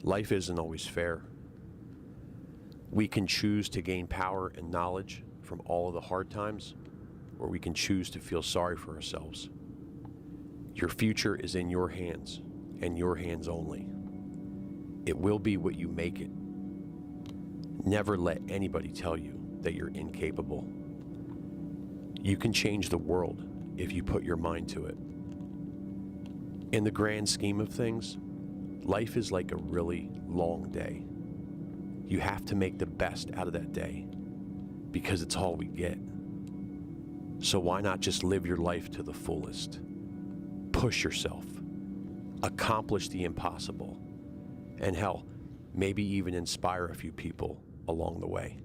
Life isn't always fair. We can choose to gain power and knowledge from all of the hard times, or we can choose to feel sorry for ourselves. Your future is in your hands, and your hands only. It will be what you make it. Never let anybody tell you that you're incapable. You can change the world if you put your mind to it. In the grand scheme of things, life is like a really long day. You have to make the best out of that day because it's all we get. So why not just live your life to the fullest? Push yourself. Accomplish the impossible. And hell, maybe even inspire a few people along the way.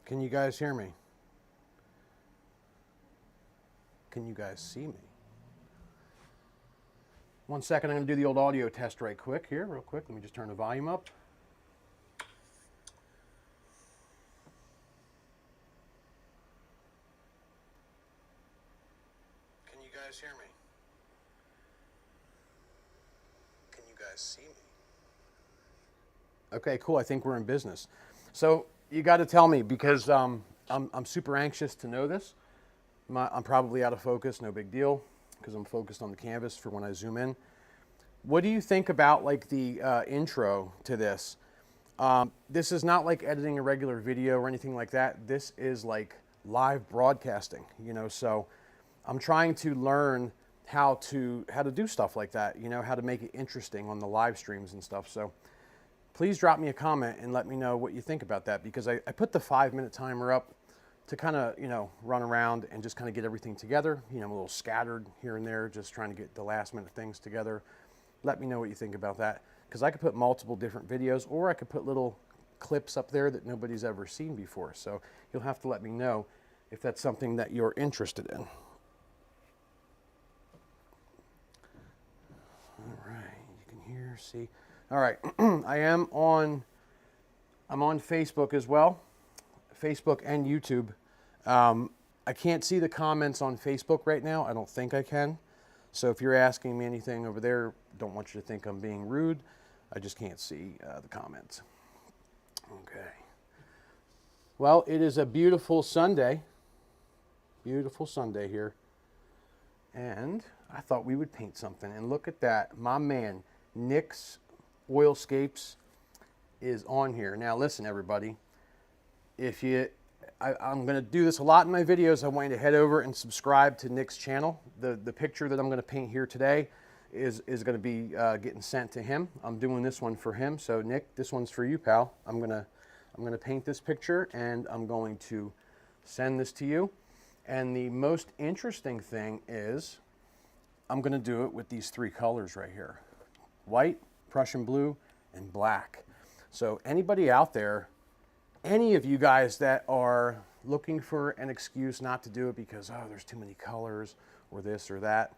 Can you guys hear me? Can you guys see me? 1 second, I'm going to do the old audio test right quick here, real quick. Let me just turn the volume up. Can you guys hear me? Can you guys see me? Okay, cool. I think we're in business. So you got to tell me, because I'm super anxious to know this. I'm probably out of focus, no big deal, because I'm focused on the canvas for when I zoom in. What do you think about like the intro to this? This is not like editing a regular video or anything like that. This is like live broadcasting, you know, so I'm trying to learn how to do stuff like that, you know, how to make it interesting on the live streams and stuff. So please drop me a comment and let me know what you think about that, because I put the 5-minute timer up to kind of, you know, run around and just kind of get everything together. You know, I'm a little scattered here and there, just trying to get the last minute things together. Let me know what you think about that, because I could put multiple different videos, or I could put little clips up there that nobody's ever seen before. So you'll have to let me know if that's something that you're interested in. All right, you can hear, see. All right, I'm on Facebook as well. Facebook and YouTube. I can't see the comments on Facebook right now. I don't think I can. So if you're asking me anything over there, don't want you to think I'm being rude. I just can't see the comments. Okay. Well, it is a beautiful Sunday. Beautiful Sunday here. And I thought we would paint something. And look at that. My man, Nick's Oil Scapes is on here. Now listen, everybody. I'm going to do this a lot in my videos. I want you to head over and subscribe to Nick's channel. The picture that I'm going to paint here today is going to be getting sent to him. I'm doing this one for him. So Nick, this one's for you, pal. I'm going to paint this picture, and I'm going to send this to you. And the most interesting thing is I'm going to do it with these 3 colors right here: white, Prussian blue, and black. So anybody out there, any of you guys that are looking for an excuse not to do it because, oh, there's too many colors or this or that,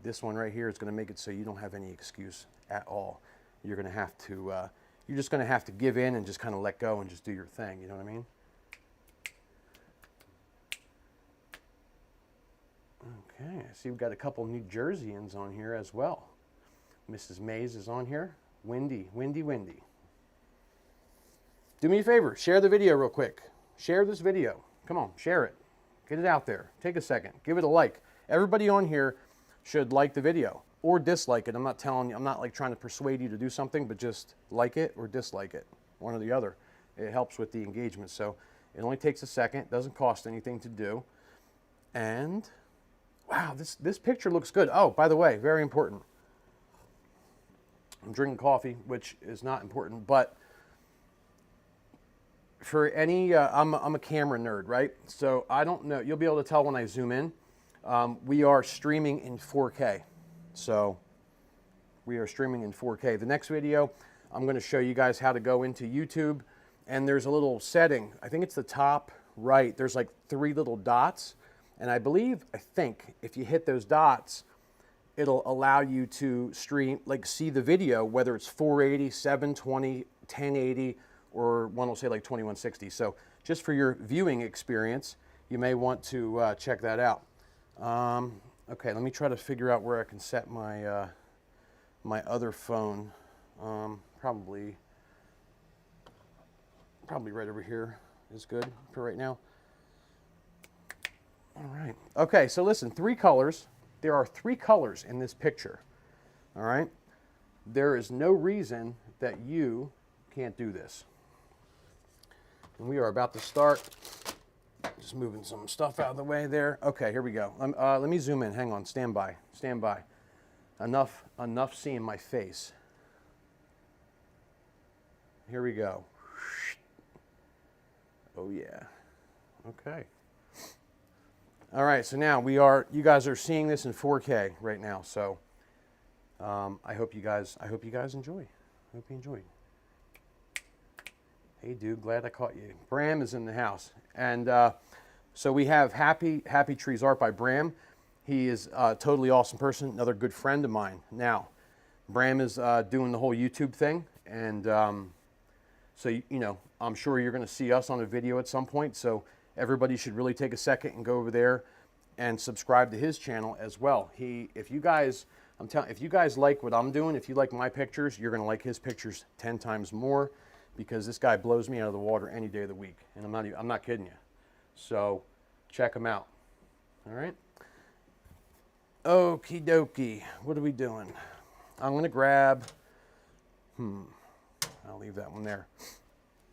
this one right here is going to make it so you don't have any excuse at all. You're going to have to, you're just going to have to give in and just kind of let go and just do your thing. You know what I mean? Okay, I see we've got a couple New Jerseyans on here as well. Mrs. Mays is on here. Windy, windy, windy. Do me a favor, share the video real quick. Share this video. Come on, share it. Get it out there. Take a second. Give it a like. Everybody on here should like the video or dislike it. I'm not telling you, I'm not like trying to persuade you to do something, but just like it or dislike it, one or the other. It helps with the engagement. So it only takes a second, doesn't cost anything to do. And wow, this picture looks good. Oh, by the way, very important. I'm drinking coffee, which is not important, but for any, I'm a camera nerd, right? So I don't know, you'll be able to tell when I zoom in. We are streaming in 4K. So we are streaming in 4K. The next video, I'm going to show you guys how to go into YouTube, and there's a little setting. I think it's the top right. There's like 3 little dots, and I think if you hit those dots, it'll allow you to stream, like see the video, whether it's 480, 720, 1080, or one will say like 2160. So just for your viewing experience, you may want to check that out. Okay, let me try to figure out where I can set my my other phone. Probably right over here is good for right now. All right. Okay, so listen, 3 colors. There are 3 colors in this picture. All right. There is no reason that you can't do this. And we are about to start. Just moving some stuff out of the way there. Okay, here we go. Let me zoom in. Hang on. Stand by. Stand by. Enough seeing my face. Here we go. Oh, yeah. Okay. All right, so now you guys are seeing this in 4K right now. So I hope you guys enjoy. I hope you enjoy. Hey, dude, glad I caught you. Bram is in the house. And so we have Happy Trees Art by Bram. He is a totally awesome person, another good friend of mine. Now, Bram is doing the whole YouTube thing. And so, you know, I'm sure you're going to see us on a video at some point. So everybody should really take a second and go over there and subscribe to his channel as well. If you guys like what I'm doing, if you like my pictures, you're going to like his pictures 10 times more, because this guy blows me out of the water any day of the week. And I'm not kidding you. So check him out. All right. Okie dokie. What are we doing? I'm going to grab, I'll leave that one there.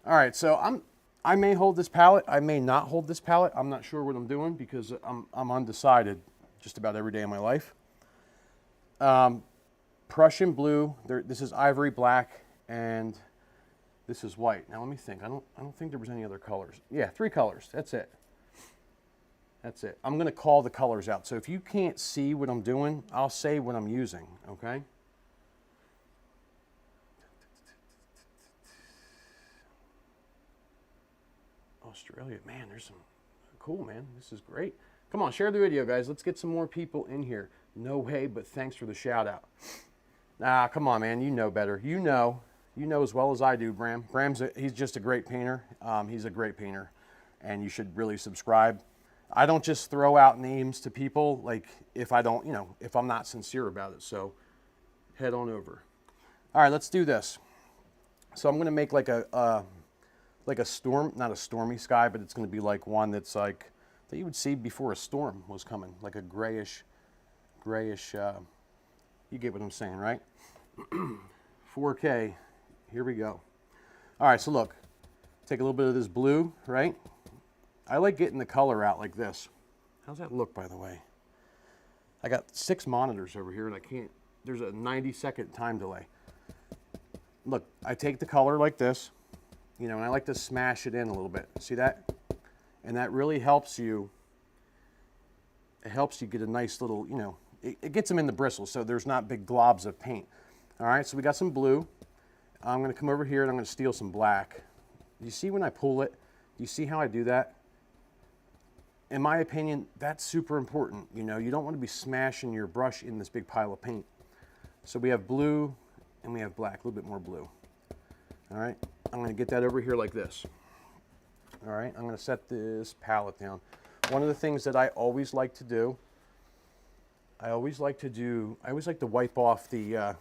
All right. So I may hold this palette. I may not hold this palette. I'm not sure what I'm doing because I'm undecided just about every day of my life. Prussian blue. This is ivory black, and this is white. Now let me think. I don't think there was any other colors. Yeah, 3 colors. That's it. That's it. I'm going to call the colors out. So if you can't see what I'm doing, I'll say what I'm using, okay? Australia, man, there's some cool, man. This is great. Come on, share the video, guys. Let's get some more people in here. No way, but thanks for the shout out. Ah, come on, man. You know better. You know as well as I do, Bram. He's just a great painter. He's a great painter, and you should really subscribe. I don't just throw out names to people like if I'm not sincere about it. So head on over. All right, let's do this. So I'm going to make like a storm, not a stormy sky, but it's going to be like one that's like that you would see before a storm was coming, like a grayish. You get what I'm saying, right? 4K. Here we go. All right, so look, take a little bit of this blue, right? I like getting the color out like this. How's that look, by the way? I got 6 monitors over here, and there's a 90-second time delay. Look, I take the color like this, and I like to smash it in a little bit. See that? And that really helps you. It helps you get a nice little, it gets them in the bristles, so there's not big globs of paint. All right, so we got some blue. I'm going to come over here and I'm going to steal some black. You see when I pull it? Do you see how I do that? In my opinion, that's super important. You don't want to be smashing your brush in this big pile of paint. So we have blue and we have black, a little bit more blue. All right, I'm going to get that over here like this. All right, I'm going to set this palette down. One of the things that I always like to do, I always like to wipe off the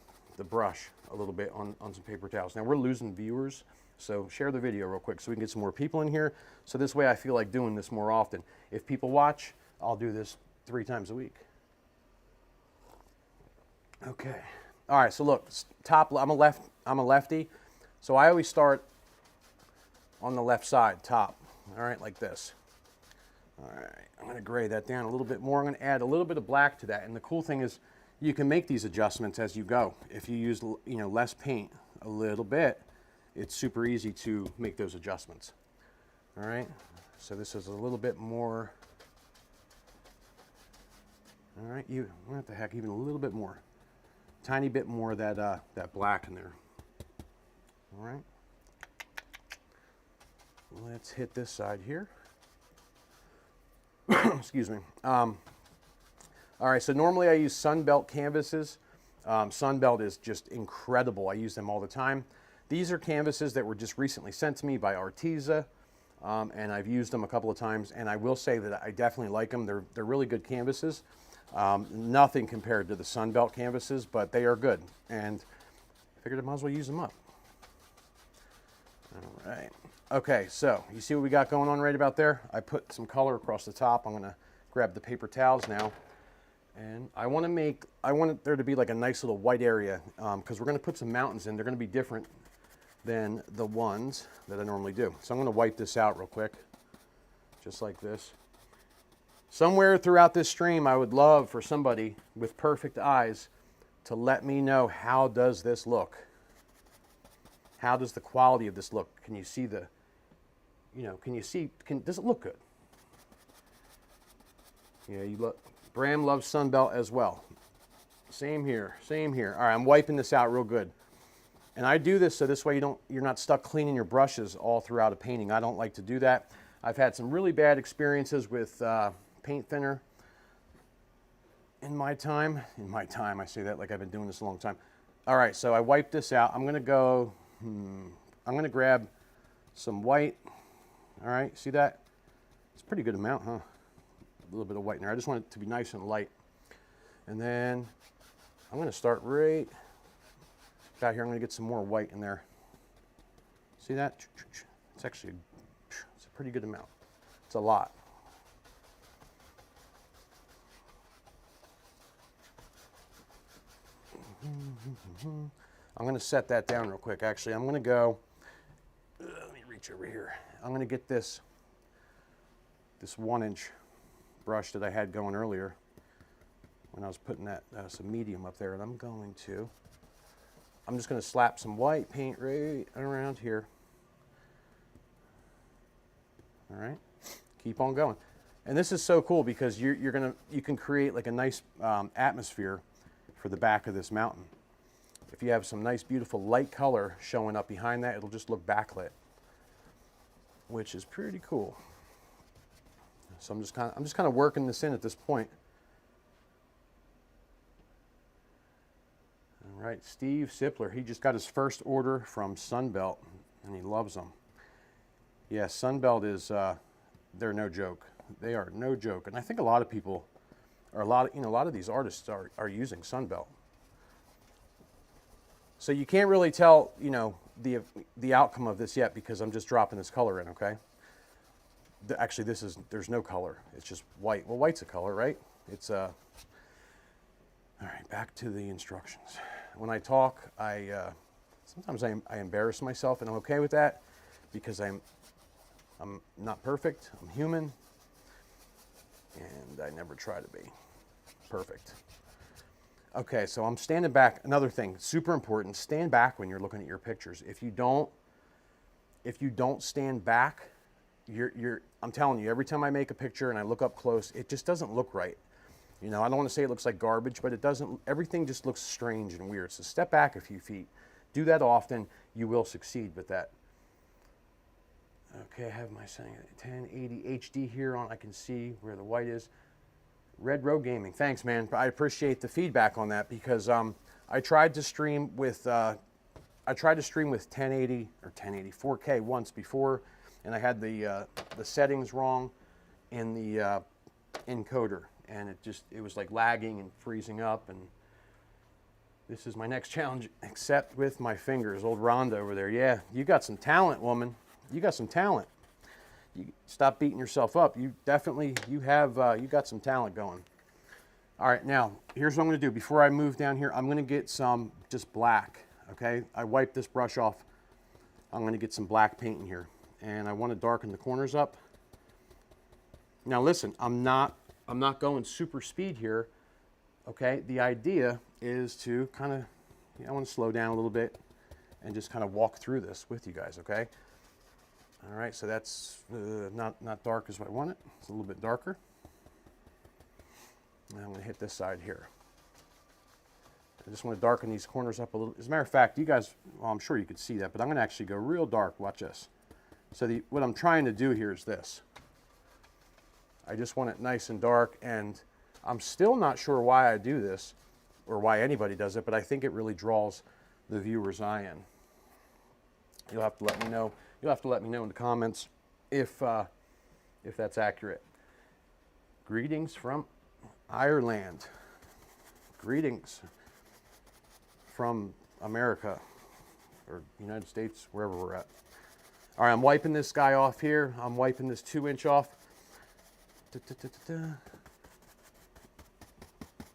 brush a little bit on some paper towels. Now we're losing viewers, so share the video real quick so we can get some more people in here. So this way I feel like doing this more often. If people watch, I'll do this 3 times a week. Okay. All right, so look, I'm a lefty, so I always start on the left side, top. All right, like this. All right, I'm going to gray that down a little bit more. I'm going to add a little bit of black to that. And the cool thing is you can make these adjustments as you go. If you use, less paint a little bit, it's super easy to make those adjustments. All right, so this is a little bit more. All right, what the heck, even a little bit more. Tiny bit more of that black in there. All right. Let's hit this side here. Excuse me. All right, so normally I use Sunbelt canvases. Sunbelt is just incredible. I use them all the time. These are canvases that were just recently sent to me by Arteza, and I've used them a couple of times, and I will say that I definitely like them. They're really good canvases. Nothing compared to the Sunbelt canvases, but they are good, and I figured I might as well use them up. All right. Okay, so you see what we got going on right about there? I put some color across the top. I'm going to grab the paper towels now. And I want there to be like a nice little white area because we're going to put some mountains in. They're going to be different than the ones that I normally do. So I'm going to wipe this out real quick, just like this. Somewhere throughout this stream, I would love for somebody with perfect eyes to let me know, how does this look? How does the quality of this look? Can you see the, does it look good? Yeah, Bram loves Sunbelt as well. Same here, same here. All right, I'm wiping this out real good. And I do this so this way you're not stuck cleaning your brushes all throughout a painting. I don't like to do that. I've had some really bad experiences with paint thinner in my time. In my time, I say that like I've been doing this a long time. All right, so I wiped this out. I'm gonna grab some white. All right, see that? It's a pretty good amount, huh? A little bit of white in there. I just want it to be nice and light. And then I'm gonna start right out here. I'm gonna get some more white in there. See that? It's actually, it's a pretty good amount. It's a lot. I'm going to set that down real quick. Actually, I'm going to go, let me reach over here. I'm going to get this 1-inch brush that I had going earlier when I was putting that some medium up there, and I'm just going to slap some white paint right around here. All right, keep on going. And this is so cool because you can create like a nice atmosphere for the back of this mountain. If you have some nice, beautiful light color showing up behind that, it'll just look backlit, which is pretty cool. So I'm just kind of working this in at this point. All right, Steve Sipler, he just got his first order from Sunbelt, and he loves them. Yeah, Sunbelt is, they're no joke. They are no joke, and I think a lot of people, or a lot of these artists are using Sunbelt. So you can't really tell, the outcome of this yet because I'm just dropping this color in, okay? Actually, there's no color. It's just white. Well, white's a color, right? It's all right, back to the instructions. When I talk, sometimes I embarrass myself, and I'm okay with that because I'm not perfect. I'm human, and I never try to be perfect. Okay, so I'm standing back. Another thing, super important, stand back when you're looking at your pictures. If you don't stand back, I'm telling you, every time I make a picture and I look up close, it just doesn't look right. I don't want to say it looks like garbage, but it doesn't. Everything just looks strange and weird. So step back a few feet. Do that often. You will succeed with that. Okay, I have my setting at 1080 HD here on. I can see where the white is. Red Road Gaming, thanks, man. I appreciate the feedback on that because I tried to stream with 1080 or 1080 4K once before, and I had the settings wrong in the encoder, and it was like lagging and freezing up. And this is my next challenge, except with my fingers. Old Rhonda over there, yeah, you got some talent, woman. You got some talent. You stop beating yourself up. You got some talent going. All right, now here's what I'm going to do. Before I move down here, I'm going to get some just black. Okay, I wiped this brush off. I'm going to get some black paint in here, and I want to darken the corners up. Now listen, I'm not going super speed here. Okay, the idea is to kind of, I want to slow down a little bit and just kind of walk through this with you guys. Okay. All right, so that's not dark as I want it. It's a little bit darker. And I'm going to hit this side here. I just want to darken these corners up a little. As a matter of fact, you guys, well, I'm sure you could see that, but I'm going to actually go real dark. Watch this. So what I'm trying to do here is this. I just want it nice and dark, and I'm still not sure why I do this or why anybody does it, but I think it really draws the viewer's eye in. You'll have to let me know. You'll have to let me know in the comments if that's accurate. Greetings from Ireland. Greetings from America or United States, wherever we're at. All right, I'm wiping this guy off here. I'm wiping this 2-inch off.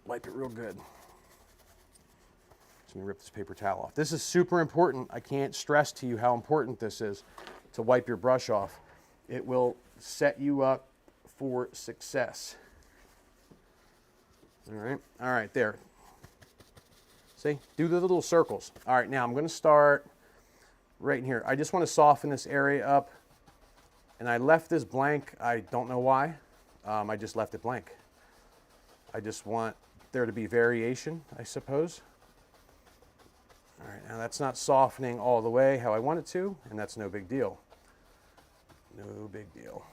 Wipe it real good. Just gonna rip this paper towel off. This is super important. I can't stress to you how important this is to wipe your brush off. It will set you up for success. All right, there. See, do the little circles. All right, now I'm gonna start right in here. I just want to soften this area up, and I left this blank. I don't know why. I just left it blank. I just want there to be variation, I suppose. All right, now that's not softening all the way how I want it to, and that's no big deal. No big deal.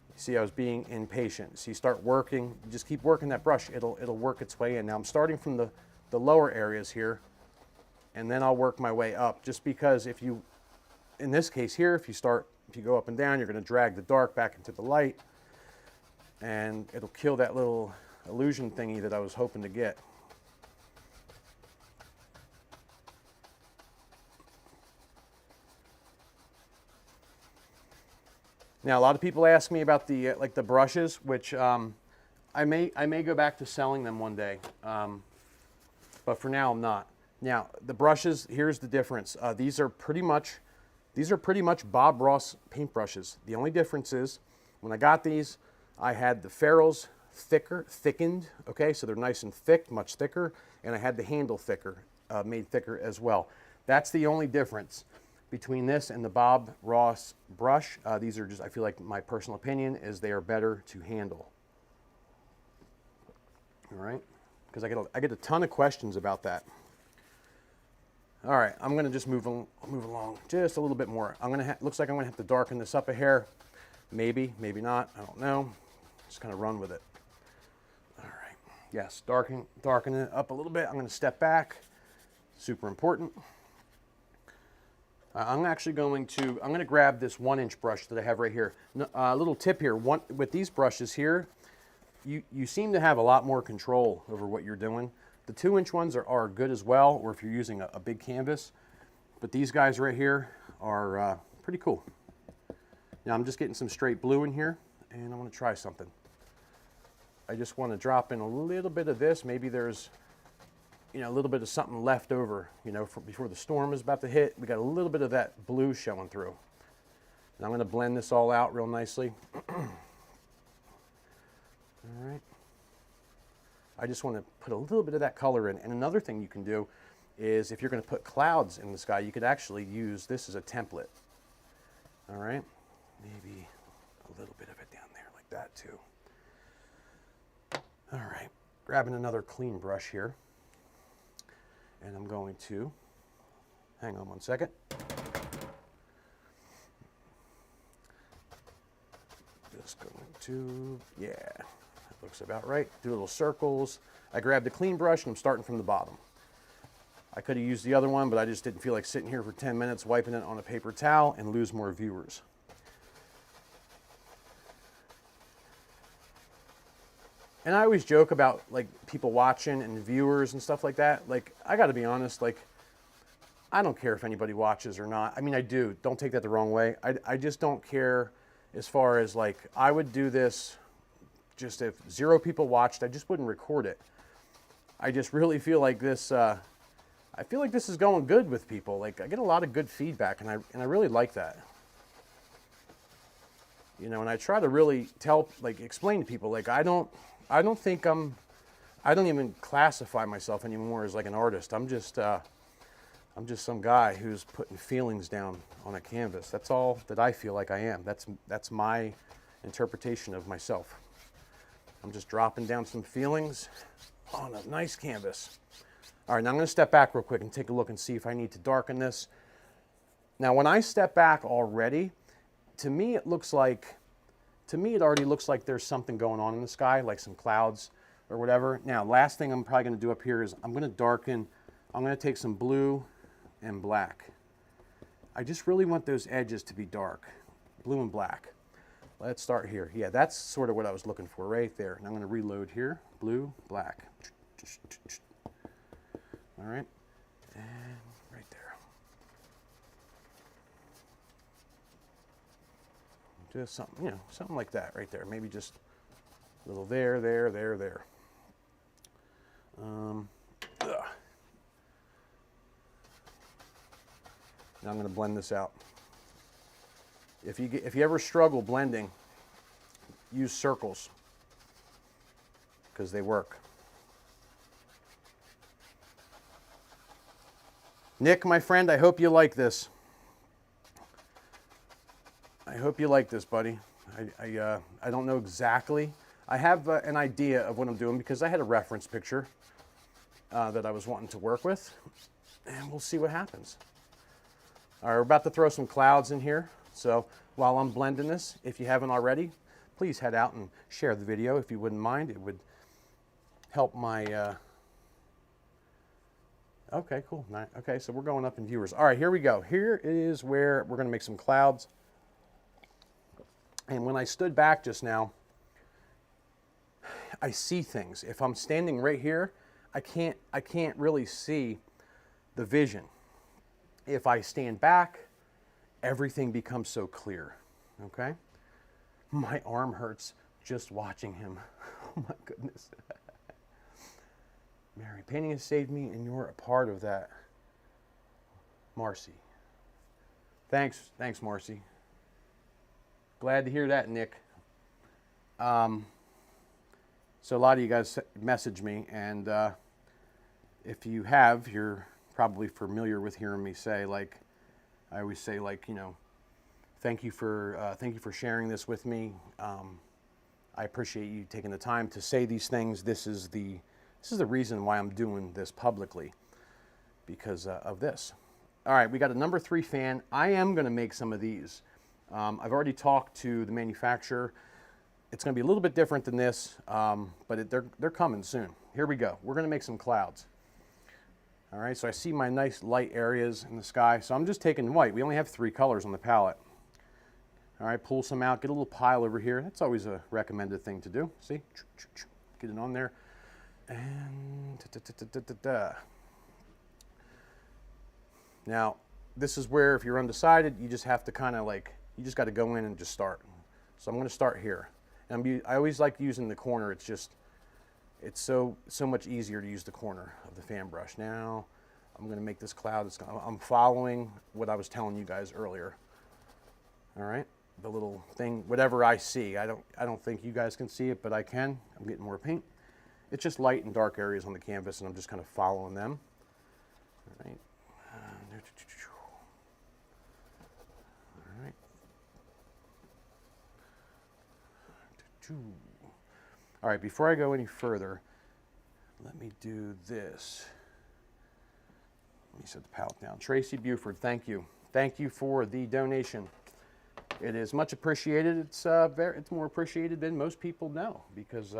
You see, I was being impatient. So you start working, you just keep working that brush, it'll work its way in. Now I'm starting from the lower areas here, and then I'll work my way up, just because if you, in this case here, if you go up and down, you're going to drag the dark back into the light, and it'll kill that little illusion thingy that I was hoping to get. Now, a lot of people ask me about the like the brushes, which I may go back to selling them one day, but for now I'm not. Now the brushes, here's the difference. These are pretty much Bob Ross paintbrushes. The only difference is when I got these, I had the ferrules thickened. Okay, so they're nice and thick, much thicker, and I had the handle thicker, made thicker as well. That's the only difference between this and the Bob Ross brush. These are just, I feel like my personal opinion is they are better to handle. All right, because I get a ton of questions about that. All right, I'm gonna just move along just a little bit more. Looks like I'm gonna have to darken this up a hair. Maybe, maybe not, I don't know. Just kind of run with it. All right, yes, darken it up a little bit. I'm gonna step back, super important. I'm going to grab this 1-inch brush that I have right here. A little tip here, with these brushes here, you seem to have a lot more control over what you're doing. The 2-inch ones are good as well, or if you're using a big canvas, but these guys right here are pretty cool. Now I'm just getting some straight blue in here, and I want to try something. I just want to drop in a little bit of this. Maybe there's a little bit of something left over, before the storm is about to hit. We got a little bit of that blue showing through. And I'm going to blend this all out real nicely. All right. I just want to put a little bit of that color in. And another thing you can do is if you're going to put clouds in the sky, you could actually use this as a template. All right. Maybe a little bit of it down there like that too. All right. Grabbing another clean brush here. And I'm going to, hang on one second. Just going to, yeah, that looks about right. Do little circles. I grabbed the clean brush and I'm starting from the bottom. I could have used the other one, but I just didn't feel like sitting here for 10 minutes wiping it on a paper towel and lose more viewers. And I always joke about like people watching and viewers and stuff like that. Like, I got to be honest, like, I don't care if anybody watches or not. I mean, I do. Don't take that the wrong way. I just don't care as far as like, I would do this just if 0 people watched, I just wouldn't record it. I just really feel like this, I feel like this is going good with people. Like, I get a lot of good feedback and I really like that. And I try to really explain to people, like, I don't even classify myself anymore as like an artist. I'm just some guy who's putting feelings down on a canvas. That's all that I feel like I am. That's my interpretation of myself. I'm just dropping down some feelings on a nice canvas. All right, now I'm going to step back real quick and take a look and see if I need to darken this. Now, when I step back already, to me it already looks like there's something going on in the sky, like some clouds or whatever. Now, last thing I'm probably going to do up here is I'm going to take some blue and black. I just really want those edges to be dark, blue and black. Let's start here. Yeah, that's sort of what I was looking for right there. And I'm going to reload here, blue, black. All right, and right there. Just something, something like that right there. Maybe just a little there. Now I'm going to blend this out. If you ever struggle blending, use circles because they work. Nick, my friend, I hope you like this. I hope you like this, buddy. I don't know exactly. I have an idea of what I'm doing because I had a reference picture. that I was wanting to work with, and we'll see what happens. All right, we're about to throw some clouds in here. So while I'm blending this, if you haven't already, please head out and share the video if you wouldn't mind. It would help my... Okay, cool. Okay, so we're going up in viewers. All right, here we go. Here is where we're going to make some clouds. And when I stood back just now, I see things. If I'm standing right here, I can't really see the vision. If I stand back, everything becomes so clear. Okay? My arm hurts just watching him. Oh my goodness. Mary, painting has saved me, and you're a part of that. Marcy. Thanks, Marcy. Glad to hear that, Nick. So a lot of you guys message me, and if you have, you're probably familiar with hearing me say, like, I always say, like, you know, thank you for sharing this with me. I appreciate you taking the time to say these things. This is the reason why I'm doing this publicly, because of this. All right, we got a number 3 fan. I am going to make some of these. I've already talked to the manufacturer. It's going to be a little bit different than this, but they're coming soon. Here we go. We're going to make some clouds. All right, so I see my nice light areas in the sky. So I'm just taking white. We only have 3 colors on the palette. All right, pull some out. Get a little pile over here. That's always a recommended thing to do. See? Get it on there. And now, this is where if you're undecided, you just have to kind of like, you just got to go in and just start. So I'm going to start here. And I always like using the corner. It's so much easier to use the corner of the fan brush. Now, I'm going to make this cloud. I'm following what I was telling you guys earlier. All right, the little thing, whatever I see. I don't think you guys can see it, but I can. I'm getting more paint. It's just light and dark areas on the canvas, and I'm just kind of following them. All right. All right. All right, before I go any further, let me do this. Let me set the palette down. Tracy Buford, thank you. Thank you for the donation. It is much appreciated. It's more appreciated than most people know, because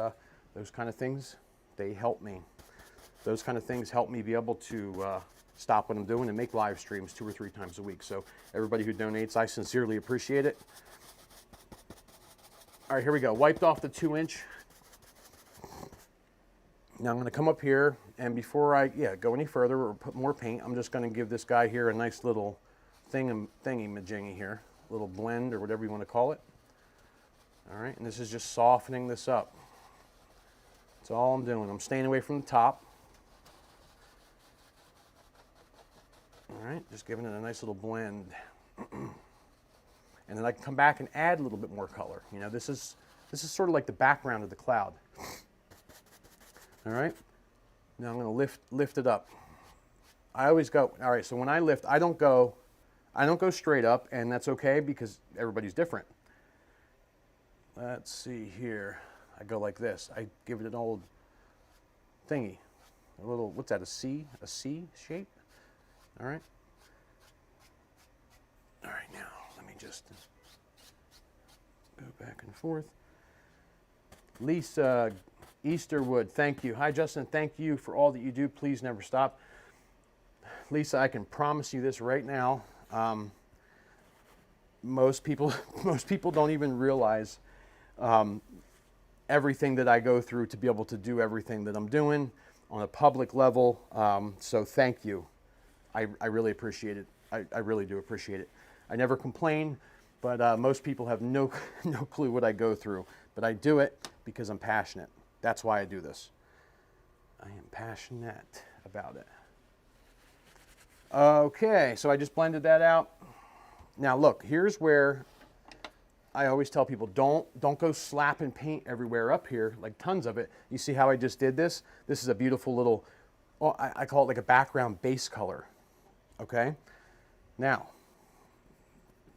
those kind of things, they help me. Those kind of things help me be able to stop what I'm doing and make live streams 2 or 3 times a week. So everybody who donates, I sincerely appreciate it. All right, here we go. Wiped off the 2-inch. Now I'm going to come up here, and before I go any further or put more paint, I'm just going to give this guy here a nice little thingy-majingy here, a little blend or whatever you want to call it. All right, and this is just softening this up. That's all I'm doing. I'm staying away from the top. All right, just giving it a nice little blend. And then I can come back and add a little bit more color. You know, this is sort of like the background of the cloud. All right, now I'm going to lift it up. I always go, all right, so when I lift, I don't go straight up, and that's okay because everybody's different. Let's see here. I go like this. I give it an old thingy. A little, what's that, a C shape? All right. All right, now let me just go back and forth. Lisa Easterwood, thank you. Hi, Justin, thank you for all that you do. Please never stop. Lisa, I can promise you this right now. Most people don't even realize everything that I go through to be able to do everything that I'm doing on a public level. So thank you. I really appreciate it. I really do appreciate it. I never complain, but most people have no clue what I go through. But I do it because I'm passionate. That's why I do this. I am passionate about it. Okay, so I just blended that out. Now look, here's where I always tell people, don't go slapping paint everywhere up here, like tons of it. You see how I just did this? This is a beautiful little, well, I call it like a background base color. Okay, now,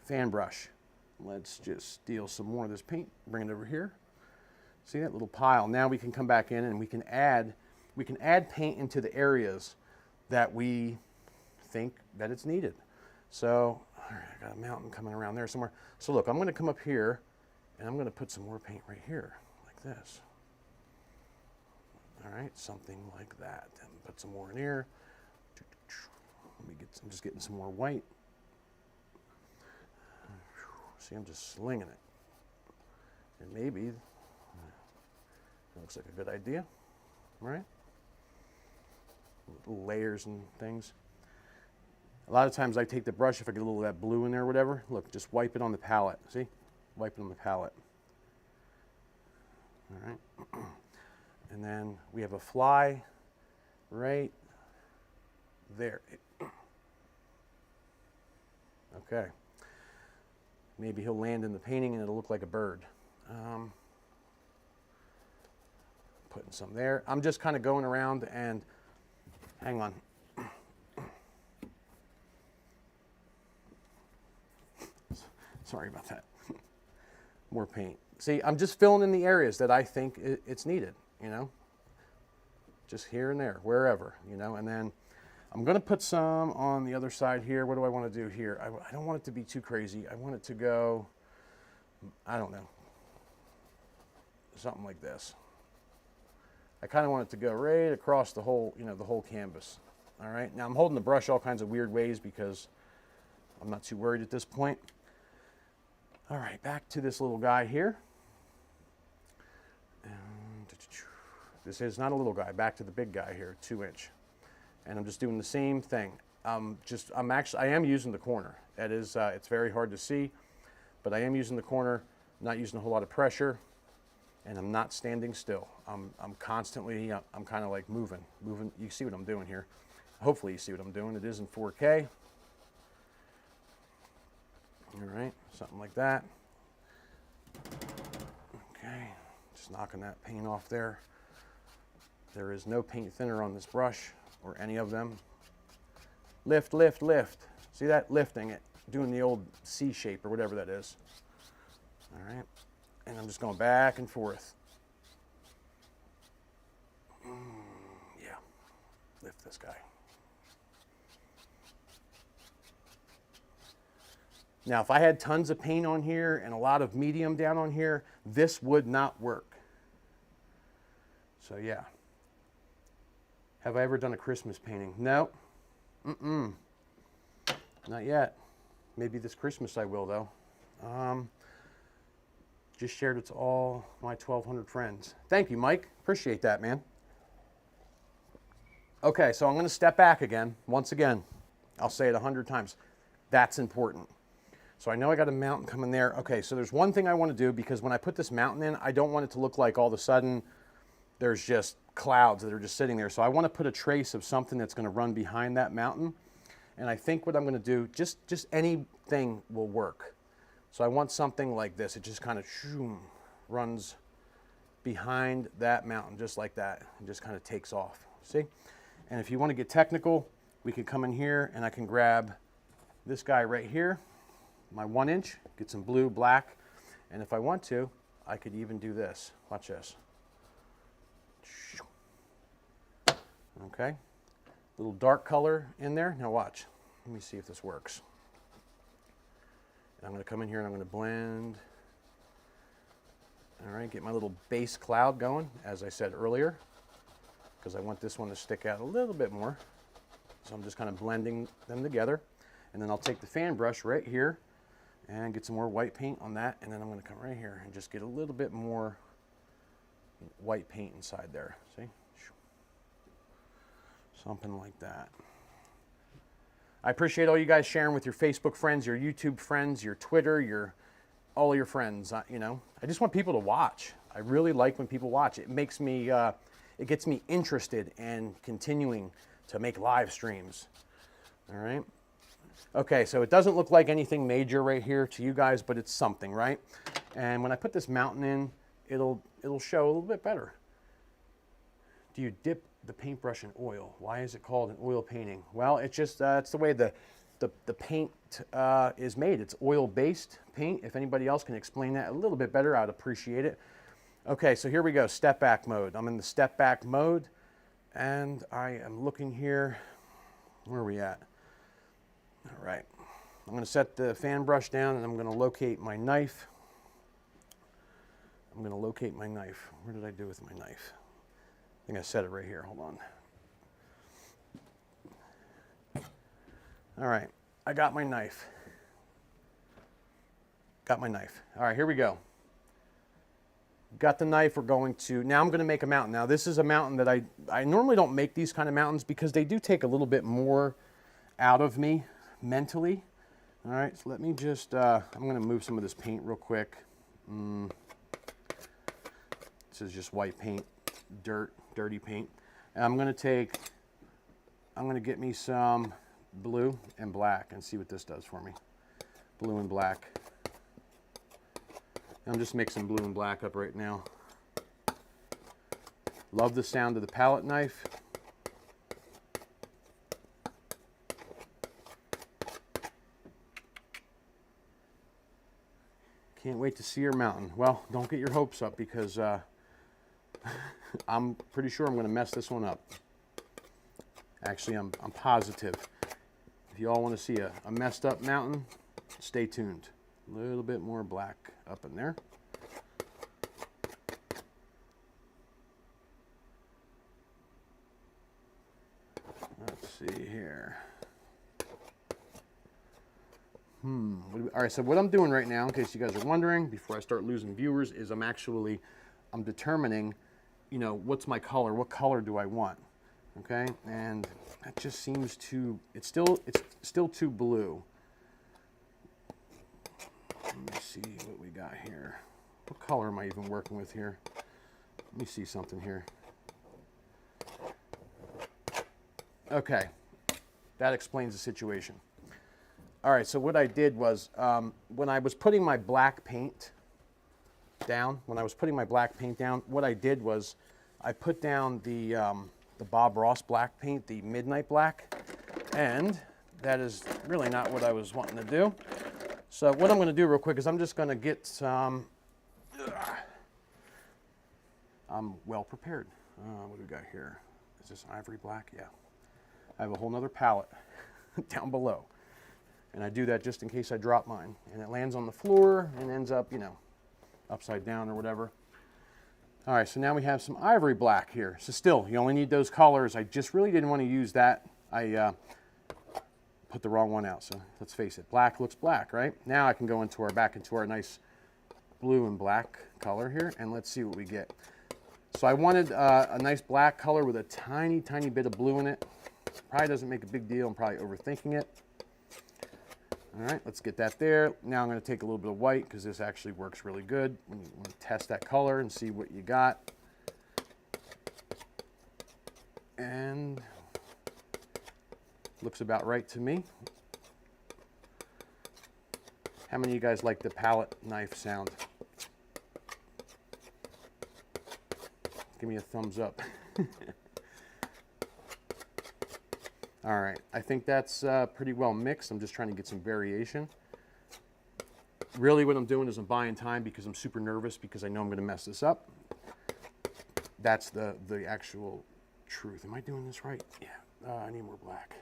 fan brush. Let's just steal some more of this paint, bring it over here. See that little pile? Now we can come back in and we can we can add paint into the areas that we think that it's needed. So, all right, I got a mountain coming around there somewhere. So look, I'm going to come up here, and I'm going to put some more paint right here, like this. All right, something like that. And put some more in here. I'm just getting some more white. See, I'm just slinging it. And maybe it looks like a good idea, right? Little layers and things. A lot of times I take the brush, if I get a little of that blue in there or whatever, look, just wipe it on the palette. See? Wipe it on the palette. All right. And then we have a fly right there. Okay. Maybe he'll land in the painting and it'll look like a bird. Putting some there. I'm just kind of going around and, hang on. Sorry about that. More paint. See, I'm just filling in the areas that I think it's needed, you know. Just here and there, wherever, you know. And then I'm going to put some on the other side here. What do I want to do here? I don't want it to be too crazy. I want it to go, I don't know, something like this. I kind of want it to go right across the whole, you know, the whole canvas. All right. Now I'm holding the brush all kinds of weird ways because I'm not too worried at this point. All right, back to this little guy here. And this is not a little guy. Back to the big guy here, 2-inch. And I'm just doing the I am using the corner. That is, it's very hard to see, but I am using the corner, not using a whole lot of pressure, and I'm not standing still. I'm constantly, I'm kind of like moving. You see what I'm doing here. Hopefully you see what I'm doing. It is in 4K. All right, something like that. Okay, just knocking that paint off there. There is no paint thinner on this brush or any of them. Lift, lift, lift. See that? Lifting it, doing the old C shape or whatever that is. All right, and I'm just going back and forth. Yeah, lift this guy. Now, if I had tons of paint on here and a lot of medium down on here, this would not work. So yeah. Have I ever done a Christmas painting? No. Not yet. Maybe this Christmas I will, though. Just shared it to all my 1,200 friends. Thank you, Mike. Appreciate that, man. Okay, so I'm going to step back again. Once again, I'll say it 100 times. That's important. So I know I got a mountain coming there. Okay, so there's one thing I want to do, because when I put this mountain in, I don't want it to look like all of a sudden there's just clouds that are just sitting there. So I want to put a trace of something that's going to run behind that mountain. And I think what I'm going to do, just anything will work. So I want something like this. It just kind of runs behind that mountain, just like that, and just kind of takes off. See? And if you want to get technical, we can come in here and I can grab this guy right here, my 1-inch, get some blue, black, and if I want to, I could even do this. Watch this. Okay, little dark color in there. Now watch. Let me see if this works. And I'm going to come in here and I'm going to blend. All right, get my little base cloud going, as I said earlier, because I want this one to stick out a little bit more. So I'm just kind of blending them together. And then I'll take the fan brush right here and get some more white paint on that. And then I'm going to come right here and just get a little bit more white paint inside there. See? Something like that. I appreciate all you guys sharing with your Facebook friends, your YouTube friends, your Twitter, all your friends. You know, I just want people to watch. I really like when people watch. It makes me, it gets me interested in continuing to make live streams. All right. Okay, so it doesn't look like anything major right here to you guys, but it's something, right? And when I put this mountain in, it'll show a little bit better. Do you dip the paintbrush in oil? Why is it called an oil painting? Well, it's just it's the way the paint is made. It's oil-based paint. If anybody else can explain that a little bit better, I'd appreciate it. Okay, so here we go, step back mode. I'm in the step back mode, And I am looking here. Where are we at? All right. I'm going to set the fan brush down and I'm going to locate my knife. I'm going to locate my knife. Where did I do with my knife? I think I set it right here. Hold on. All right. I got my knife. Got my knife. All right, here we go. Got the knife. We're going to, now I'm going to make a mountain. Now this is a mountain that I normally don't make these kind of mountains because they do take a little bit more out of me mentally. All right, so let me just, I'm going to move some of this paint real quick. This is just white paint, dirty paint. And I'm going to get me some blue and black and see what this does for me. Blue and black. I'm just mixing blue and black up right now. Love the sound of the palette knife. Can't wait to see your mountain. Well, don't get your hopes up because I'm pretty sure I'm going to mess this one up. Actually, I'm positive. If you all want to see a messed up mountain, stay tuned. A little bit more black up in there. Let's see here. All right, so what I'm doing right now, in case you guys are wondering, before I start losing viewers, is I'm determining, you know, what's my color? What color do I want? Okay, and that just seems too, it's still too blue. Let me see what we got here. What color am I even working with here? Let me see something here. Okay, that explains the situation. All right, so what I did was, when I was putting my black paint down, what I did was I put down the Bob Ross black paint, the Midnight Black, and that is really not what I was wanting to do. So what I'm going to do real quick is I'm just going to get some, I'm well prepared. What do we got here? Is this Ivory Black? Yeah. I have a whole nother palette down below. And I do that just in case I drop mine. And it lands on the floor and ends up, you know, upside down or whatever. All right, so now we have some Ivory Black here. So still, you only need those colors. I just really didn't want to use that. I put the wrong one out, so let's face it. Black looks black, right? Now I can go back into our nice blue and black color here, and let's see what we get. So I wanted a nice black color with a tiny, tiny bit of blue in it. Probably doesn't make a big deal. I'm probably overthinking it. All right, let's get that there. Now I'm going to take a little bit of white because this actually works really good when you test that color and see what you got. And looks about right to me. How many of you guys like the palette knife sound? Give me a thumbs up. All right, I think that's pretty well mixed. I'm just trying to get some variation. Really what I'm doing is I'm buying time because I'm super nervous because I know I'm going to mess this up. That's the actual truth. Am I doing this right? Yeah, I need more black.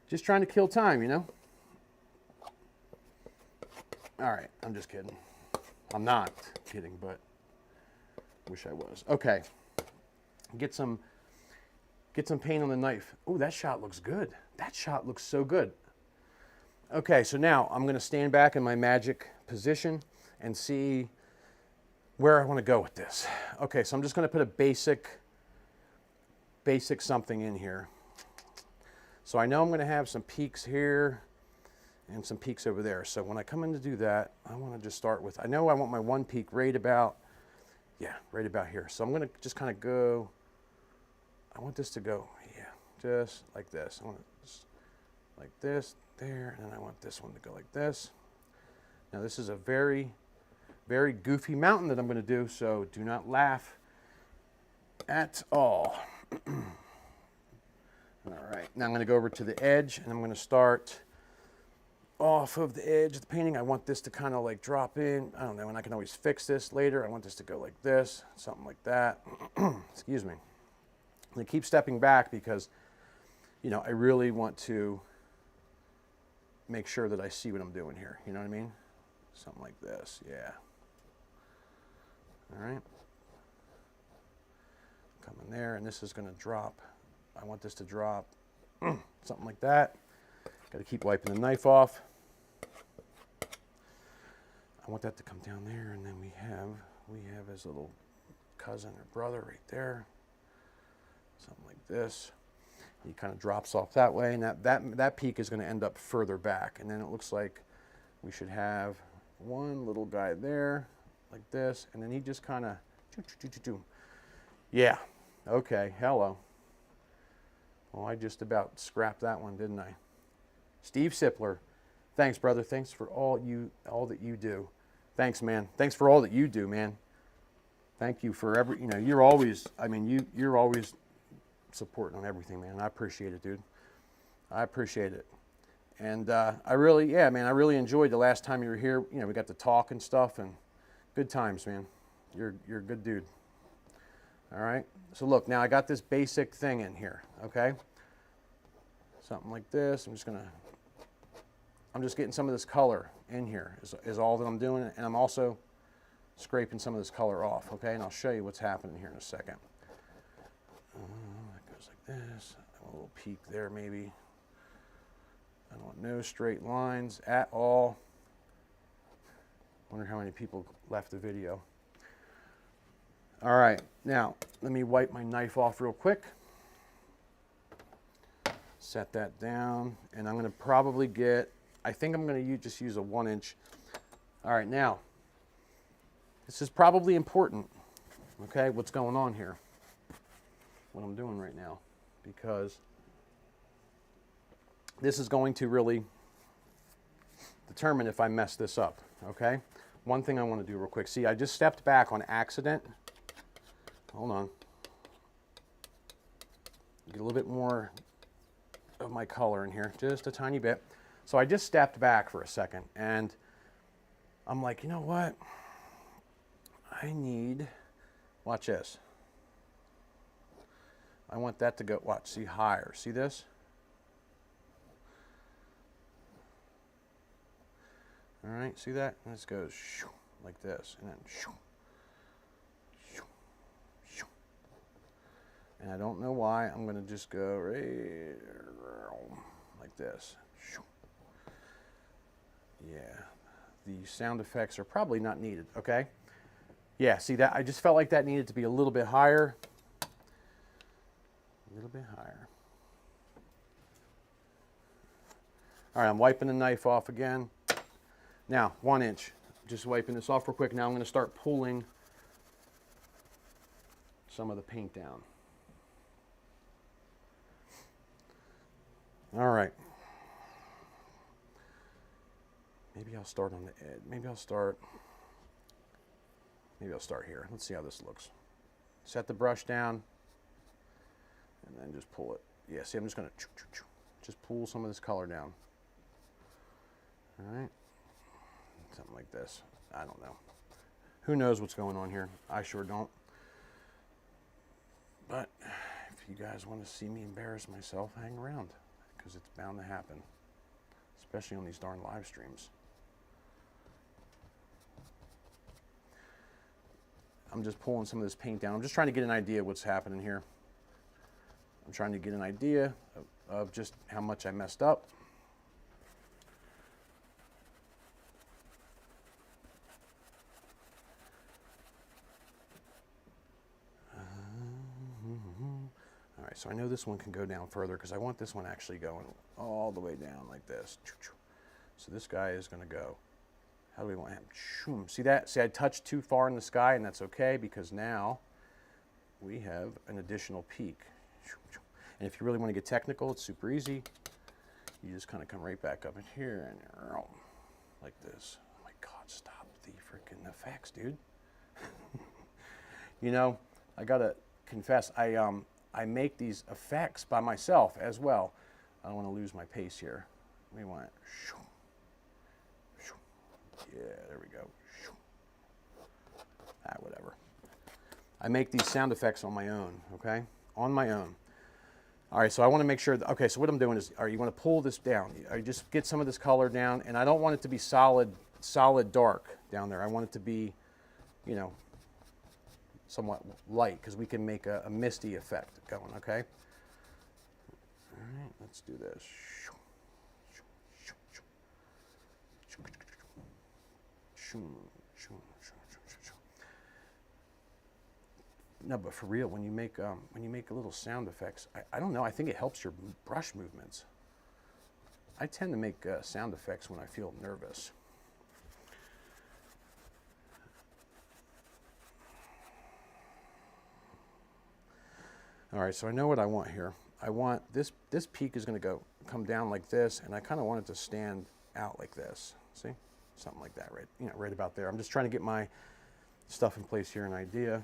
Just trying to kill time, you know? All right, I'm just kidding. I'm not kidding, but wish I was. Okay, get some paint on the knife. Oh, that shot looks good. That shot looks so good. Okay, so now I'm going to stand back in my magic position and see where I want to go with this. Okay, so I'm just going to put a basic something in here. So I know I'm going to have some peaks here and some peaks over there. So when I come in to do that, I want to just start with, I know I want my one peak right about here. So I'm going to just kind of go, I want this to go, yeah, just like this. I want it just like this, there, and then I want this one to go like this. Now this is a very, very goofy mountain that I'm going to do, so do not laugh at all. All right, now I'm going to go over to the edge, and I'm going to start off of the edge of the painting. I want this to kind of like drop in. I don't know, and I can always fix this later. I want this to go like this, something like that. Excuse me. And I keep stepping back because, you know, I really want to make sure that I see what I'm doing here. You know what I mean? Something like this, yeah. All right. Come in there, and this is going to drop. I want this to drop, something like that. Got to keep wiping the knife off. I want that to come down there, and then we have his little cousin or brother right there. Something like this. He kind of drops off that way, and that peak is going to end up further back. And then it looks like we should have one little guy there, like this, and then he just kind of, yeah, okay, hello. Well, I just about scrapped that one, didn't I? Steve Sipler, thanks, brother. Thanks for all that you do. Thanks, man. Thanks for all that you do, man. Thank you for every, you know, you're always, I mean, you're always supporting on everything, man. I appreciate it, dude. I appreciate it. And I really, yeah, man, I really enjoyed the last time you were here. You know, we got to talk and stuff, and good times, man. You're a good dude. All right. So look, now I got this basic thing in here, okay? Something like this. I'm just getting some of this color in here is all that I'm doing, and I'm also scraping some of this color off, okay? And I'll show you what's happening here in a second. That goes like this. I want a little peak there, maybe. I don't want no straight lines at all. Wonder how many people left the video. All right, now let me wipe my knife off real quick. Set that down, and I'm gonna probably get, I think I'm gonna just use a 1-inch. All right, now, this is probably important, okay, what's going on here, what I'm doing right now, because this is going to really determine if I mess this up, okay? One thing I want to do real quick. See, I just stepped back on accident. Hold on. Get a little bit more of my color in here, just a tiny bit. So I just stepped back for a second, and I'm like, you know what? I need, watch this. I want that to go, watch, see, higher. See this? All right, see that? And this goes like this, and then and I don't know why. I'm going to just go right like this. Yeah, the sound effects are probably not needed, okay? Yeah, see that? I just felt like that needed to be a little bit higher. A little bit higher. All right, I'm wiping the knife off again. Now, 1 inch. Just wiping this off real quick. Now I'm going to start pulling some of the paint down. All right. Maybe I'll start on the edge. Maybe I'll start here. Let's see how this looks. Set the brush down and then just pull it. Yeah, see, I'm just going to just pull some of this color down. All right. Something like this. I don't know. Who knows what's going on here? I sure don't. But if you guys want to see me embarrass myself, hang around, because it's bound to happen, especially on these darn live streams. I'm just pulling some of this paint down. I'm just trying to get an idea of what's happening here. I'm trying to get an idea of just how much I messed up. All right, so I know this one can go down further because I want this one actually going all the way down like this. So this guy is going to go. How do we want him? See that? See, I touched too far in the sky, and that's okay because now we have an additional peak. And if you really want to get technical, it's super easy. You just kind of come right back up in here and like this. Oh my God, stop the freaking effects, dude. You know, I gotta confess, I make these effects by myself as well. I don't want to lose my pace here. We want, yeah, there we go. Whatever. I make these sound effects on my own, okay? on my own. All right, so I want to make sure, okay, so what I'm doing is, all right, you want to pull this down. I just get some of this color down, and I don't want it to be solid dark down there. I want it to be, you know, somewhat light, because we can make a misty effect going, okay? All right, let's do this. No, but for real, when you make little sound effects, I don't know. I think it helps your brush movements. I tend to make sound effects when I feel nervous. All right, so I know what I want here. I want this peak is going to come down like this, and I kind of want it to stand out like this. See, something like that, right? You know, right about there. I'm just trying to get my stuff in place here, an idea.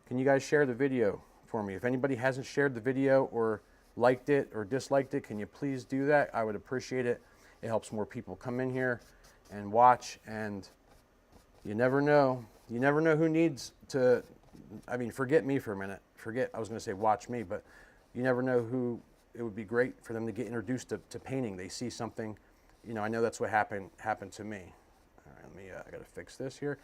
Can you guys share the video for me? If anybody hasn't shared the video or liked it or disliked it, can you please do that? I would appreciate it. It helps more people come in here and watch, and you never know. You never know who needs to, I mean, forget me for a minute. I was going to say watch me, but you never know who it would be great for them to get introduced to painting. They see something, you know, I know that's what happened to me. All right, I got to fix this here.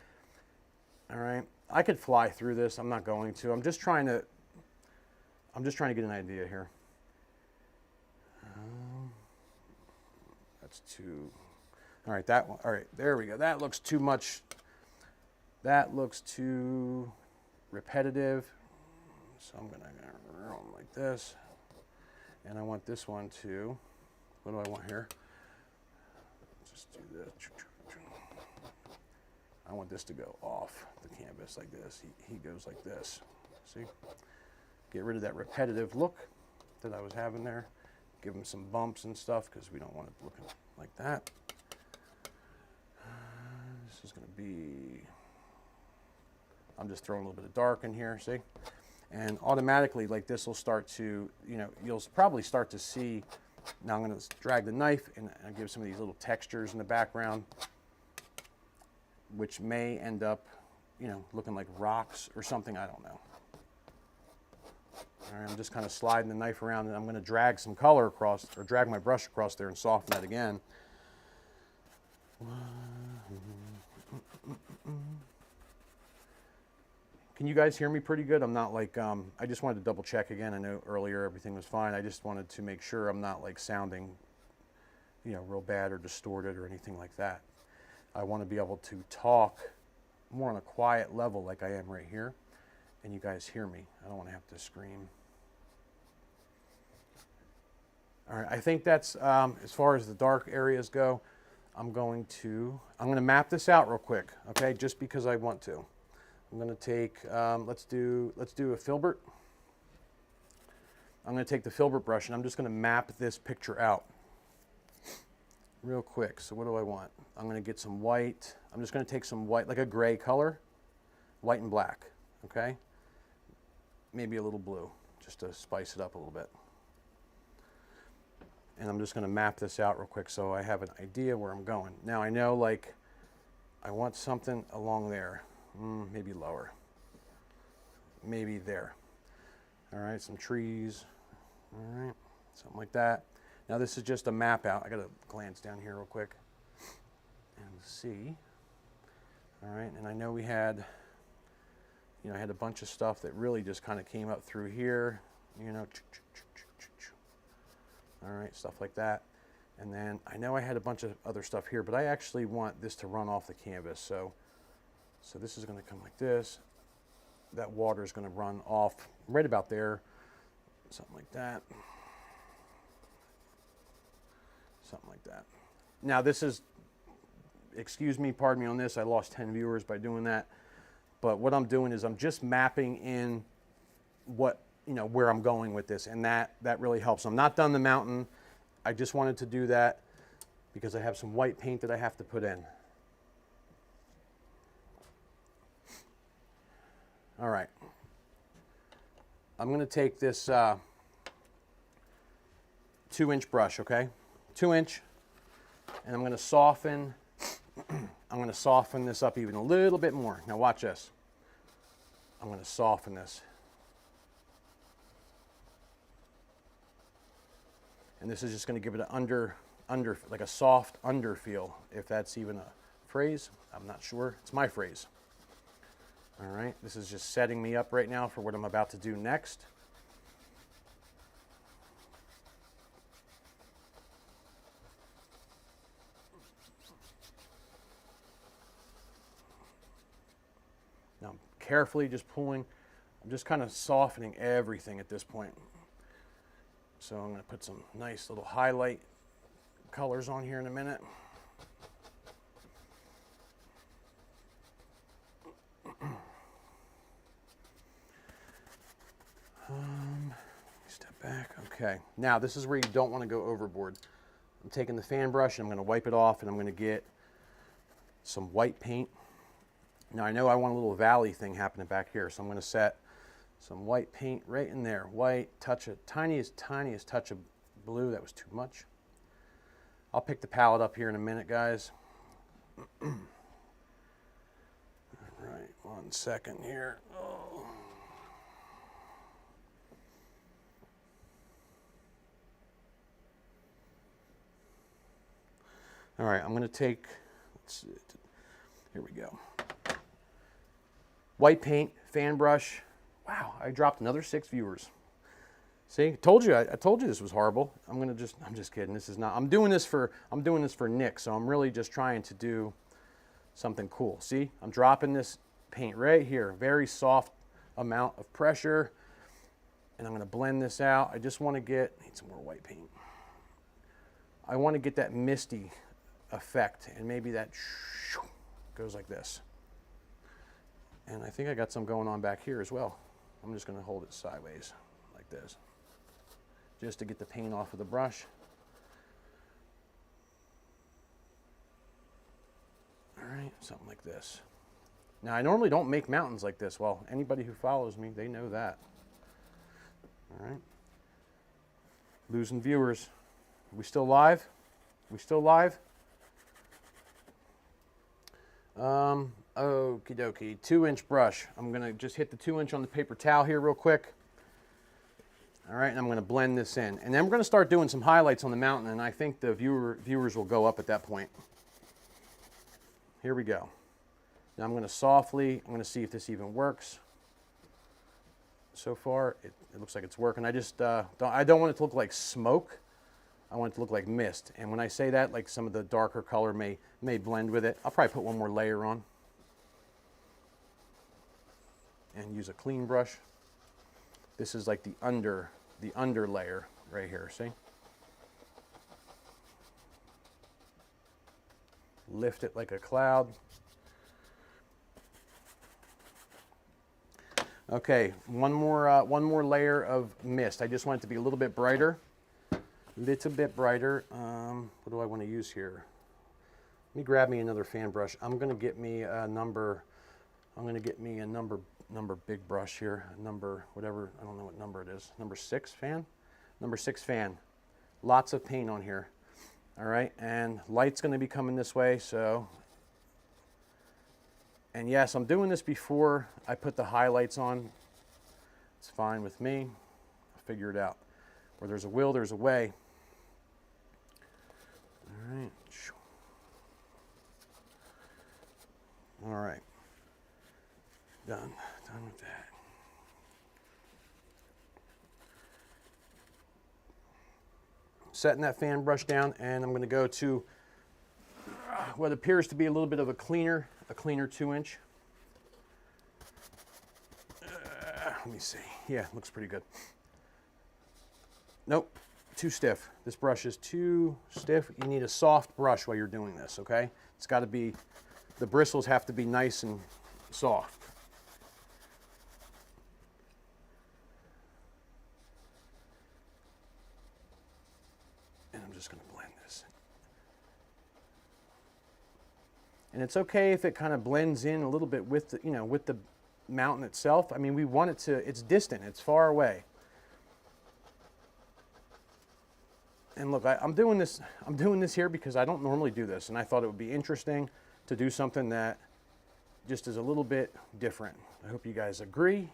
All right, I could fly through this. I'm not going to. I'm just trying to get an idea here. That's too. All right, that one. All right, there we go. That looks too much. That looks too repetitive. So I'm gonna roll them like this, and I want this one to. What do I want here? Just do this. I want this to go off the canvas like this. He goes like this. See? Get rid of that repetitive look that I was having there. Give him some bumps and stuff, because we don't want it looking like that. This is going to be, I'm just throwing a little bit of dark in here, see? And automatically, like, this will start to, you know, you'll probably start to see. Now I'm going to drag the knife and give some of these little textures in the background, which may end up, you know, looking like rocks or something. I don't know. All right, I'm just kind of sliding the knife around, and I'm going to drag some color across, or drag my brush across there and soften that again. Can you guys hear me pretty good? I'm not like, I just wanted to double check again. I know earlier everything was fine. I just wanted to make sure I'm not like sounding, you know, real bad or distorted or anything like that. I want to be able to talk more on a quiet level like I am right here, and you guys hear me. I don't want to have to scream. All right, I think that's, as far as the dark areas go, I'm going to map this out real quick, okay, just because I want to. I'm going to take, let's do a filbert. I'm going to take the filbert brush, and I'm just going to map this picture out real quick. So what do I want? I'm going to get some white. I'm just going to take some white, like a gray color, white and black, okay? Maybe a little blue, just to spice it up a little bit. And I'm just going to map this out real quick so I have an idea where I'm going. Now I know, like, I want something along there, maybe lower, maybe there. All right, some trees, all right, something like that. Now this is just a map out. I got to glance down here real quick and see. All right, and I know we had, you know, I had a bunch of stuff that really just kind of came up through here, you know, all right, stuff like that. And then I know I had a bunch of other stuff here, but I actually want this to run off the canvas. So this is going to come like this. That water is going to run off right about there, something like that. Something like that. Now this is, excuse me, pardon me on this, I lost 10 viewers by doing that. But what I'm doing is I'm just mapping in what, you know, where I'm going with this, and that really helps. I'm not done the mountain. I just wanted to do that because I have some white paint that I have to put in. All right. I'm going to take this 2-inch brush, okay? 2-inch, and I'm going to soften I'm going to soften this up even a little bit more. Now watch this. I'm going to soften this. And this is just going to give it an like a soft under feel, if that's even a phrase. I'm not sure. It's my phrase. All right, this is just setting me up right now for what I'm about to do next. Now I'm carefully just pulling. I'm just kind of softening everything at this point. So I'm going to put some nice little highlight colors on here in a minute. Step back. Okay. Now this is where you don't want to go overboard. I'm taking the fan brush and I'm going to wipe it off, and I'm going to get some white paint. Now I know I want a little valley thing happening back here, so I'm going to set some white paint right in there. White, touch a tiniest touch of blue. That was too much. I'll pick the palette up here in a minute, guys. All right, 1 second here. Oh. All right, I'm going to take, let's see, here we go. White paint, fan brush. Wow, I dropped another 6 viewers. See, I told you this was horrible. I'm just kidding. This is not. I'm doing this for Nick, so I'm really just trying to do something cool. See, I'm dropping this paint right here. Very soft amount of pressure, and I'm going to blend this out. I just want to need some more white paint. I want to get that misty effect, and maybe that goes like this. And I think I got some going on back here as well. I'm just going to hold it sideways like this, just to get the paint off of the brush. All right, something like this. Now, I normally don't make mountains like this. Well, anybody who follows me, they know that. All right. Losing viewers. Are we still live? We still live? Okie dokie. 2-inch brush. I'm going to just hit the 2-inch on the paper towel here real quick. All right, and I'm going to blend this in. And then we're going to start doing some highlights on the mountain, and I think the viewers will go up at that point. Here we go. Now I'm going to I'm going to see if this even works. So far, it looks like it's working. I don't want it to look like smoke. I want it to look like mist. And when I say that, like some of the darker color may blend with it. I'll probably put one more layer on. And use a clean brush. This is like the under layer right here, see? Lift it like a cloud. Okay, one more layer of mist. I just want it to be a little bit brighter. What do I want to use here? Let me grab me another fan brush. I'm going to get me a number big brush here. Number, whatever, I don't know what number it is. Number 6 fan? Number 6 fan. Lots of paint on here. All right, and light's going to be coming this way, so. And yes, I'm doing this before I put the highlights on. It's fine with me. I'll figure it out. Where there's a will, there's a way. All right. All right. Done with that. Setting that fan brush down, and I'm going to go to what appears to be a little bit of a cleaner 2-inch. Let me see. Yeah, looks pretty good. Nope, too stiff. This brush is too stiff. You need a soft brush while you're doing this, okay? It's got to be, the bristles have to be nice and soft. And I'm just going to blend this. And it's okay if it kind of blends in a little bit with the, with the mountain itself. I mean, we want it to, it's distant, it's far away. And look, I'm doing this here because I don't normally do this, and I thought it would be interesting to do something that just is a little bit different. I hope you guys agree.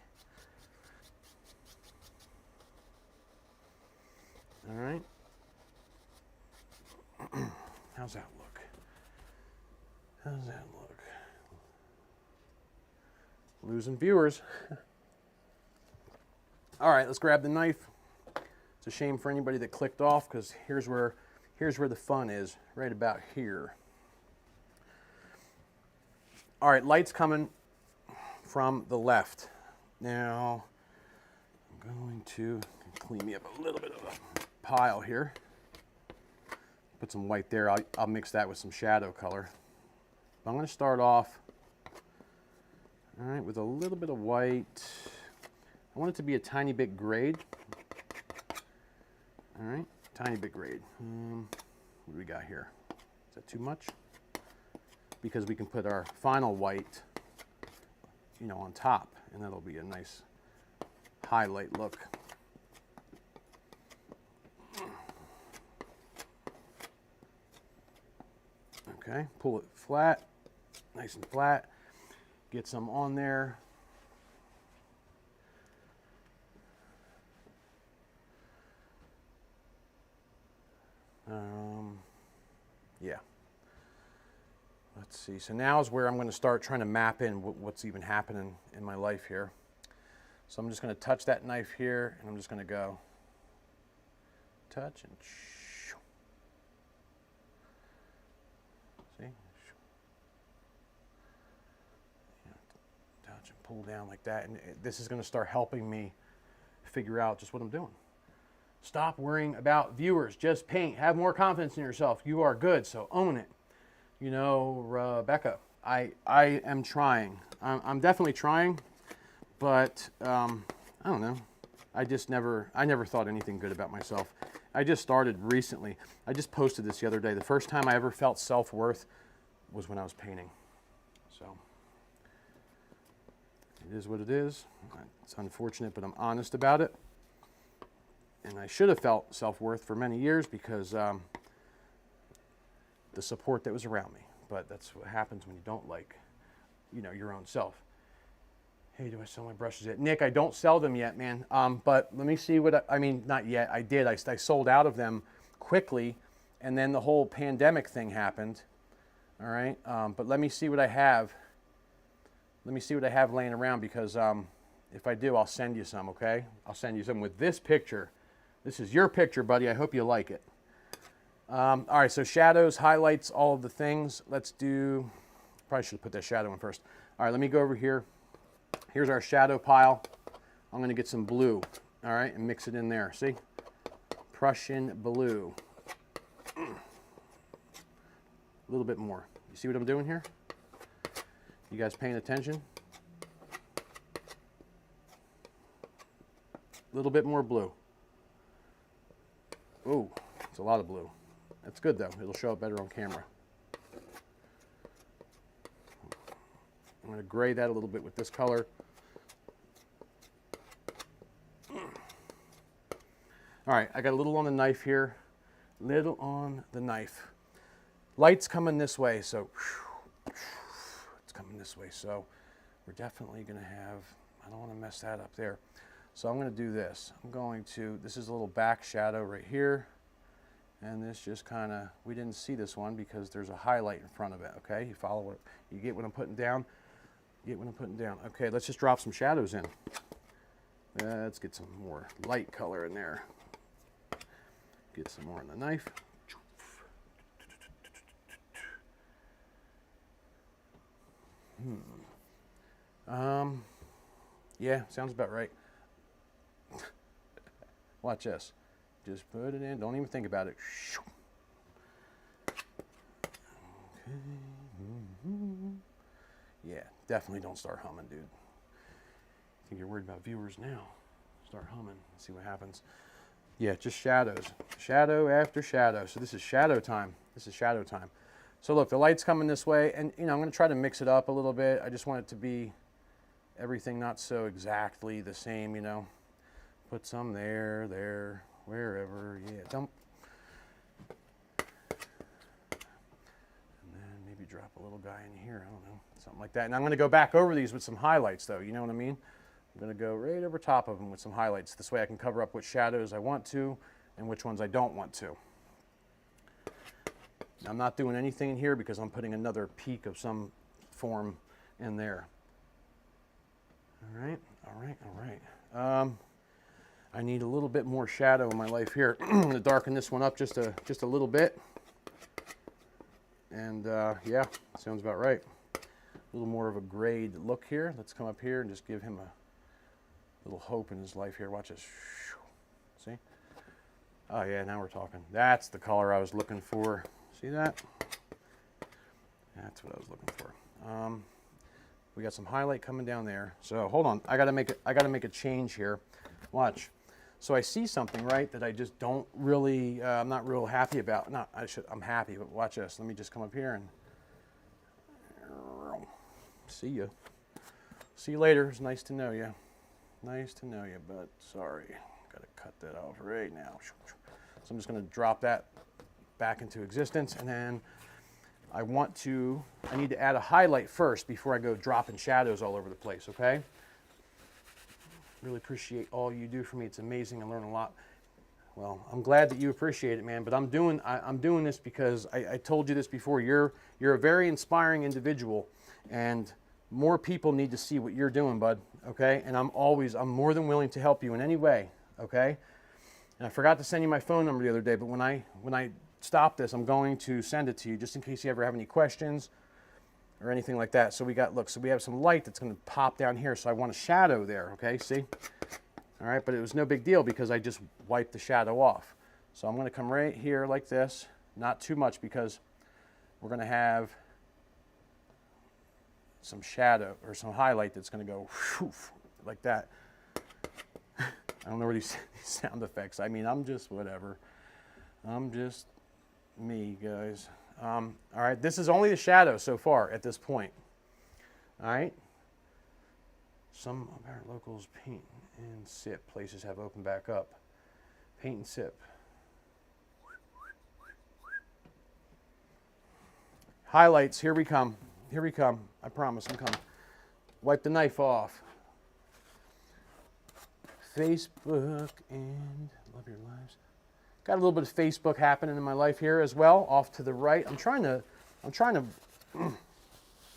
All right. How's that look? How's that look? Losing viewers. All right, let's grab the knife. It's a shame for anybody that clicked off, because here's where the fun is, right about here. All right, light's coming from the left. Now, I'm going to clean me up a little bit of a pile here. Put some white there. I'll mix that with some shadow color. I'm going to start off, all right, with a little bit of white. I want it to be a tiny bit grayed. All right, tiny bit grayed. What do we got here? Is that too much? Because we can put our final white, on top, and that'll be a nice highlight look. Okay, pull it flat, nice and flat. Get some on there. Yeah. Let's see. So now is where I'm going to start trying to map in what's even happening in my life here. So I'm just going to touch that knife here, and I'm just going to go touch and see? Touch and pull down like that. And this is going to start helping me figure out just what I'm doing. Stop worrying about viewers. Just paint. Have more confidence in yourself. You are good, so own it. Rebecca, I am trying. I'm definitely trying, but I don't know. I never thought anything good about myself. I just started recently. I just posted this the other day. The first time I ever felt self-worth was when I was painting. So it is what it is. It's unfortunate, but I'm honest about it. And I should have felt self-worth for many years because the support that was around me. But that's what happens when you don't like, your own self. Hey, do I sell my brushes yet? Nick, I don't sell them yet, man. But let me see what not yet. I did. I sold out of them quickly, and then the whole pandemic thing happened. All right. But let me see what I have. Let me see what I have laying around, because if I do, I'll send you some, okay? I'll send you some with this picture. This is your picture, buddy. I hope you like it. All right, so shadows, highlights, all of the things. Let's do, probably should have put that shadow in first. All right, let me go over here. Here's our shadow pile. I'm going to get some blue, all right, and mix it in there. See? Prussian blue. A little bit more. You see what I'm doing here? You guys paying attention? A little bit more blue. Ooh, it's a lot of blue. That's good though. It'll show up better on camera. I'm going to gray that a little bit with this color. All right, I got a little on the knife here. Little on the knife. Light's coming this way, so it's coming this way. So we're definitely going to have, I don't want to mess that up there. So I'm going to do this. This is a little back shadow right here. And this just kind of, we didn't see this one because there's a highlight in front of it, okay? You follow it, you get what I'm putting down? You get what I'm putting down. Okay, let's just drop some shadows in. Let's get some more light color in there. Get some more on the knife. Yeah, sounds about right. Watch this. Just put it in. Don't even think about it. Okay. Yeah, definitely don't start humming, dude. Think you're worried about viewers now? Start humming. See what happens. Yeah, just shadows. Shadow after shadow. So this is shadow time. This is shadow time. So look, the light's coming this way, and I'm going to try to mix it up a little bit. I just want it to be everything not so exactly the same, Put some there, wherever. Yeah, something like that. And I'm going to go back over these with some highlights, though. You know what I mean? I'm going to go right over top of them with some highlights. This way I can cover up which shadows I want to and which ones I don't want to. Now, I'm not doing anything in here because I'm putting another peak of some form in there. All right, all right, all right. I need a little bit more shadow in my life here. I'm going to darken this one up just a little bit. And yeah, sounds about right. A little more of a grayed look here. Let's come up here and just give him a little hope in his life here. Watch this. See? Oh yeah, now we're talking. That's the color I was looking for. See that? That's what I was looking for. We got some highlight coming down there. So hold on, I gotta make a change here. Watch. So I see something, right, that I just don't really, I'm not real happy about. No, I'm happy, but watch this. Let me just come up here and see you. See you later. It's nice to know you. Nice to know you, but sorry. Gotta cut that off right now. So I'm just gonna drop that back into existence, and then I need to add a highlight first before I go dropping shadows all over the place, okay? Really appreciate all you do for me. It's amazing. I learn a lot. Well, I'm glad that you appreciate it, man, but I'm doing this because I told you this before. You're a very inspiring individual, and more people need to see what you're doing, bud, okay? And I'm more than willing to help you in any way, okay? And I forgot to send you my phone number the other day, but when I stop this, I'm going to send it to you just in case you ever have any questions or anything like that. So we have some light that's going to pop down here. So I want a shadow there, okay? See? All right, but it was no big deal because I just wiped the shadow off. So I'm going to come right here like this, not too much because we're going to have some shadow or some highlight that's going to go like that. I don't know where these sound effects. I mean, I'm just whatever. I'm just me, guys. All right, this is only the shadow so far at this point. All right. Some of our locals paint and sip. Places have opened back up. Paint and sip. Highlights, here we come. Here we come. I promise I'm coming. Wipe the knife off. Facebook and love your lives. Got a little bit of Facebook happening in my life here as well, off to the right. I'm trying to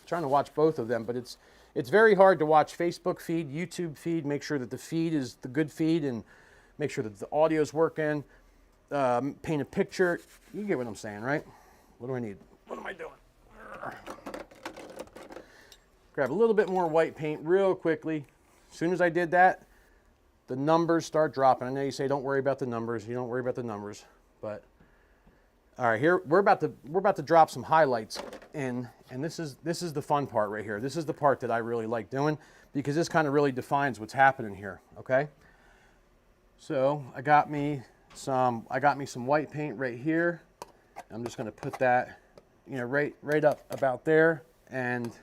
watch both of them, but it's very hard to watch Facebook feed, YouTube feed, make sure that the feed is the good feed, and make sure that the audio is working. Paint a picture. You get what I'm saying, right? What do I need? What am I doing? Grab a little bit more white paint real quickly. As soon as I did that, the numbers start dropping. I know you say don't worry about the numbers. You don't worry about the numbers, but all right, here we're about to drop some highlights in, and this is the fun part right here. This is the part that I really like doing because this kind of really defines what's happening here. Okay, so I got me some white paint right here. I'm just going to put that, right up about there, and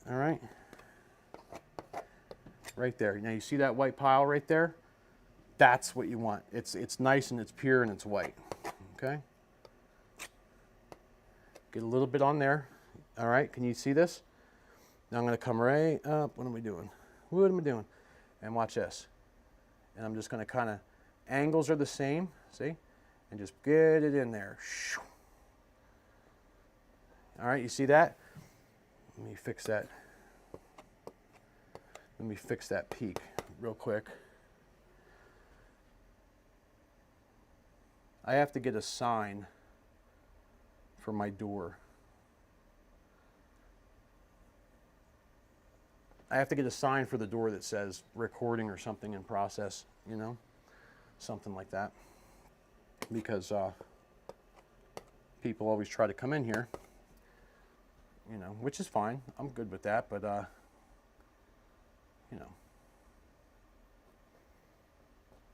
all right. Right there. Now you see that white pile right there? That's what you want. It's nice and it's pure and it's white. Okay? Get a little bit on there. All right, can you see this? Now I'm going to come right up. What am I doing? What am I doing? And watch this. And I'm just going to kind of, angles are the same, see? And just get it in there. All right, you see that? Let me fix that. Let me fix that peak real quick. I have to get a sign for my door. I have to get a sign for the door that says recording or something in process, something like that. Because people always try to come in here, which is fine. I'm good with that, but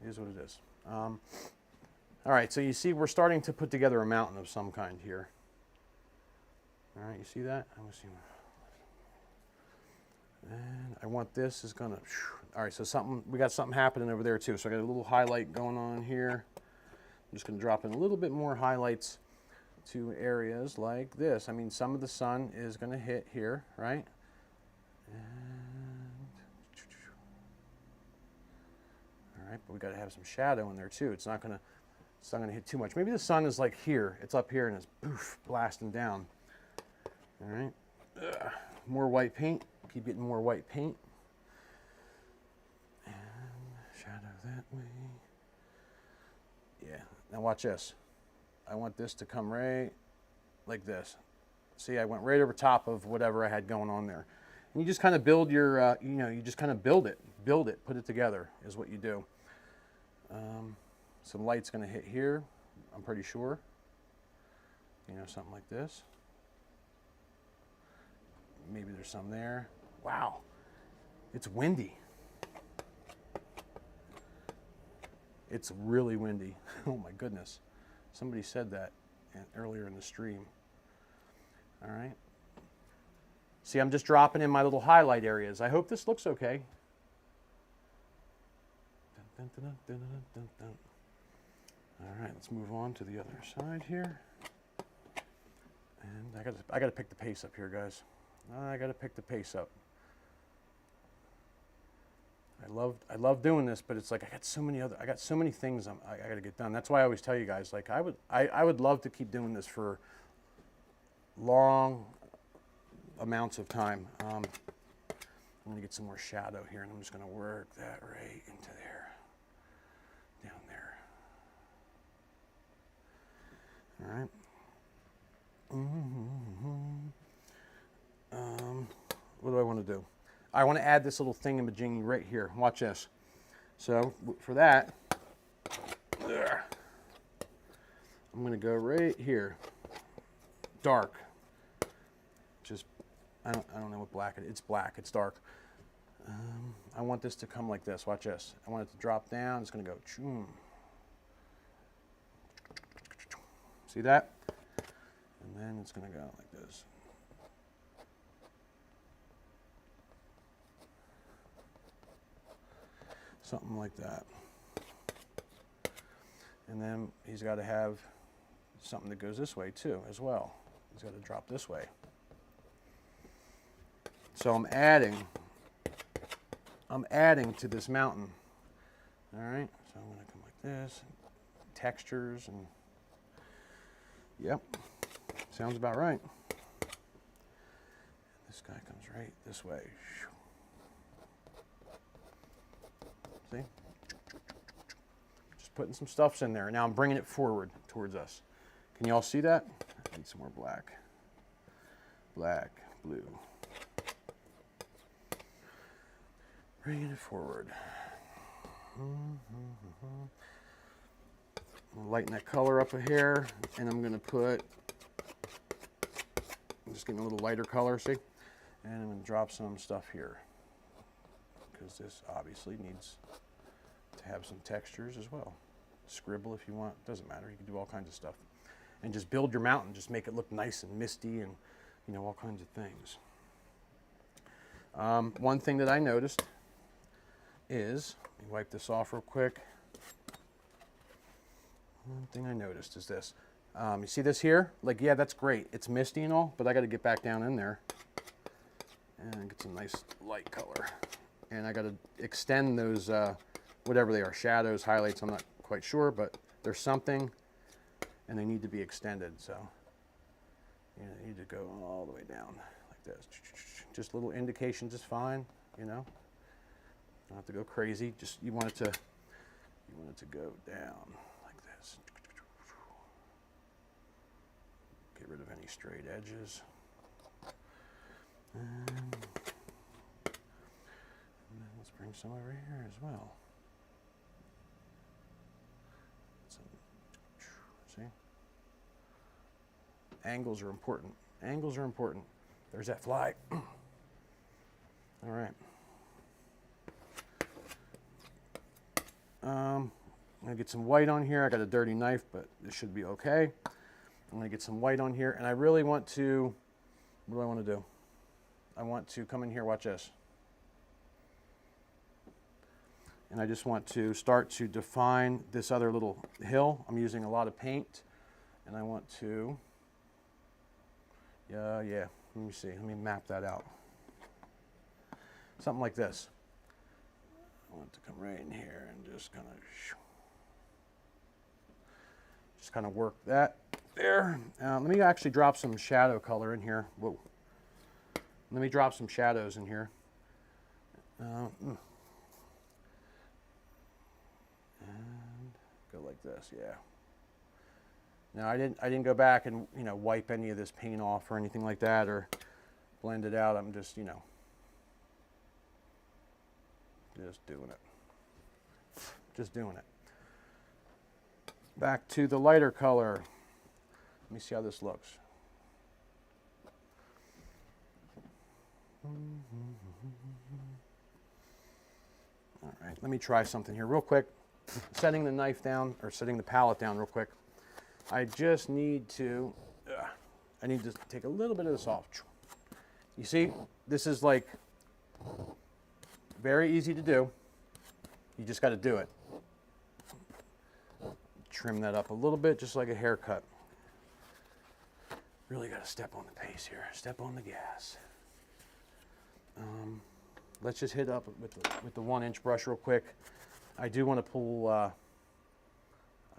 it is what it is. All right, so you see we're starting to put together a mountain of some kind here. All right, you see that? And I want this is gonna, all right, so we got something happening over there too. So I got a little highlight going on here. I'm just gonna drop in a little bit more highlights to areas like this. I mean, some of the sun is going to hit here, right? All right, but we got to have some shadow in there too. It's not going to hit too much. Maybe the sun is like here. It's up here and it's poof, blasting down. All right. More white paint. Keep getting more white paint. And shadow that way. Yeah. Now watch this. I want this to come right like this. See, I went right over top of whatever I had going on there. And you just kind of build your, you just kind of build it, put it together is what you do. Some light's going to hit here, I'm pretty sure. Something like this. Maybe there's some there. Wow, it's windy. It's really windy. Oh my goodness. Somebody said that earlier in the stream. All right. See, I'm just dropping in my little highlight areas. I hope this looks okay. All right, let's move on to the other side here. And I gotta pick the pace up here, guys. I gotta pick the pace up. I love doing this, but it's like I got so many things I got to get done. That's why I always tell you guys, like I would love to keep doing this for long amounts of time. I'm gonna get some more shadow here, and I'm just gonna work that right into there, down there. All right. What do I want to do? I want to add this little thingamajiggy right here. Watch this. So for that, I'm going to go right here. Dark. Just, I don't know what black it is. It's black. It's dark. I want this to come like this. Watch this. I want it to drop down. It's going to go. Choom. See that? And then it's going to go like this. Something like that. And then he's got to have something that goes this way too, as well. He's got to drop this way. So I'm adding to this mountain. All right, so I'm going to come like this, textures, and yep, sounds about right. This guy comes right this way. See? Just putting some stuffs in there. Now I'm bringing it forward towards us. Can you all see that? I need some more black. Black, blue. Bringing it forward. Lighten that color up a hair, and I'm going to put, I'm just getting a little lighter color, see? And I'm going to drop some stuff here, because this obviously needs to have some textures as well. Scribble if you want, doesn't matter, you can do all kinds of stuff. And just build your mountain, just make it look nice and misty and, you know, all kinds of things. One thing that I noticed is, let me wipe this off real quick. One thing I noticed is this. You see this here? Like, yeah, that's great. It's misty and all, but I got to get back down in there and get some nice light color. And I got to extend those, whatever they are, shadows, highlights, I'm not quite sure, but there's something, and they need to be extended. So you know, need to go all the way down like this. Just little indications is fine, you know. Don't have to go crazy. Just you want it to go down like this. Get rid of any straight edges. And then let's bring some over here as well. See? Angles are important. Angles are important. There's that fly. All right. I'm going to get some white on here. I got a dirty knife, but this should be okay. I'm going to get some white on here, and I really want to, what do I want to do? I want to come in here, watch this. And I just want to start to define this other little hill. I'm using a lot of paint, and I want to Yeah, let me see. Let me map that out. Something like this. I want it to come right in here and just kind of work that there. Let me actually drop some shadow color in here. Whoa. Let me drop some shadows in here. And go like this, yeah. Now I didn't go back and wipe any of this paint off or anything like that or blend it out. I'm just just doing it. Just doing it. Back to the lighter color. Let me see how this looks. All right, let me try something here real quick. Setting the knife down, or setting the palette down real quick. I just need to, I need to take a little bit of this off. You see, this is like very easy to do. You just got to do it. Trim that up a little bit, just like a haircut. Really got to step on the pace here. Step on the gas. Let's just hit up with the 1-inch brush real quick. I do want to pull. I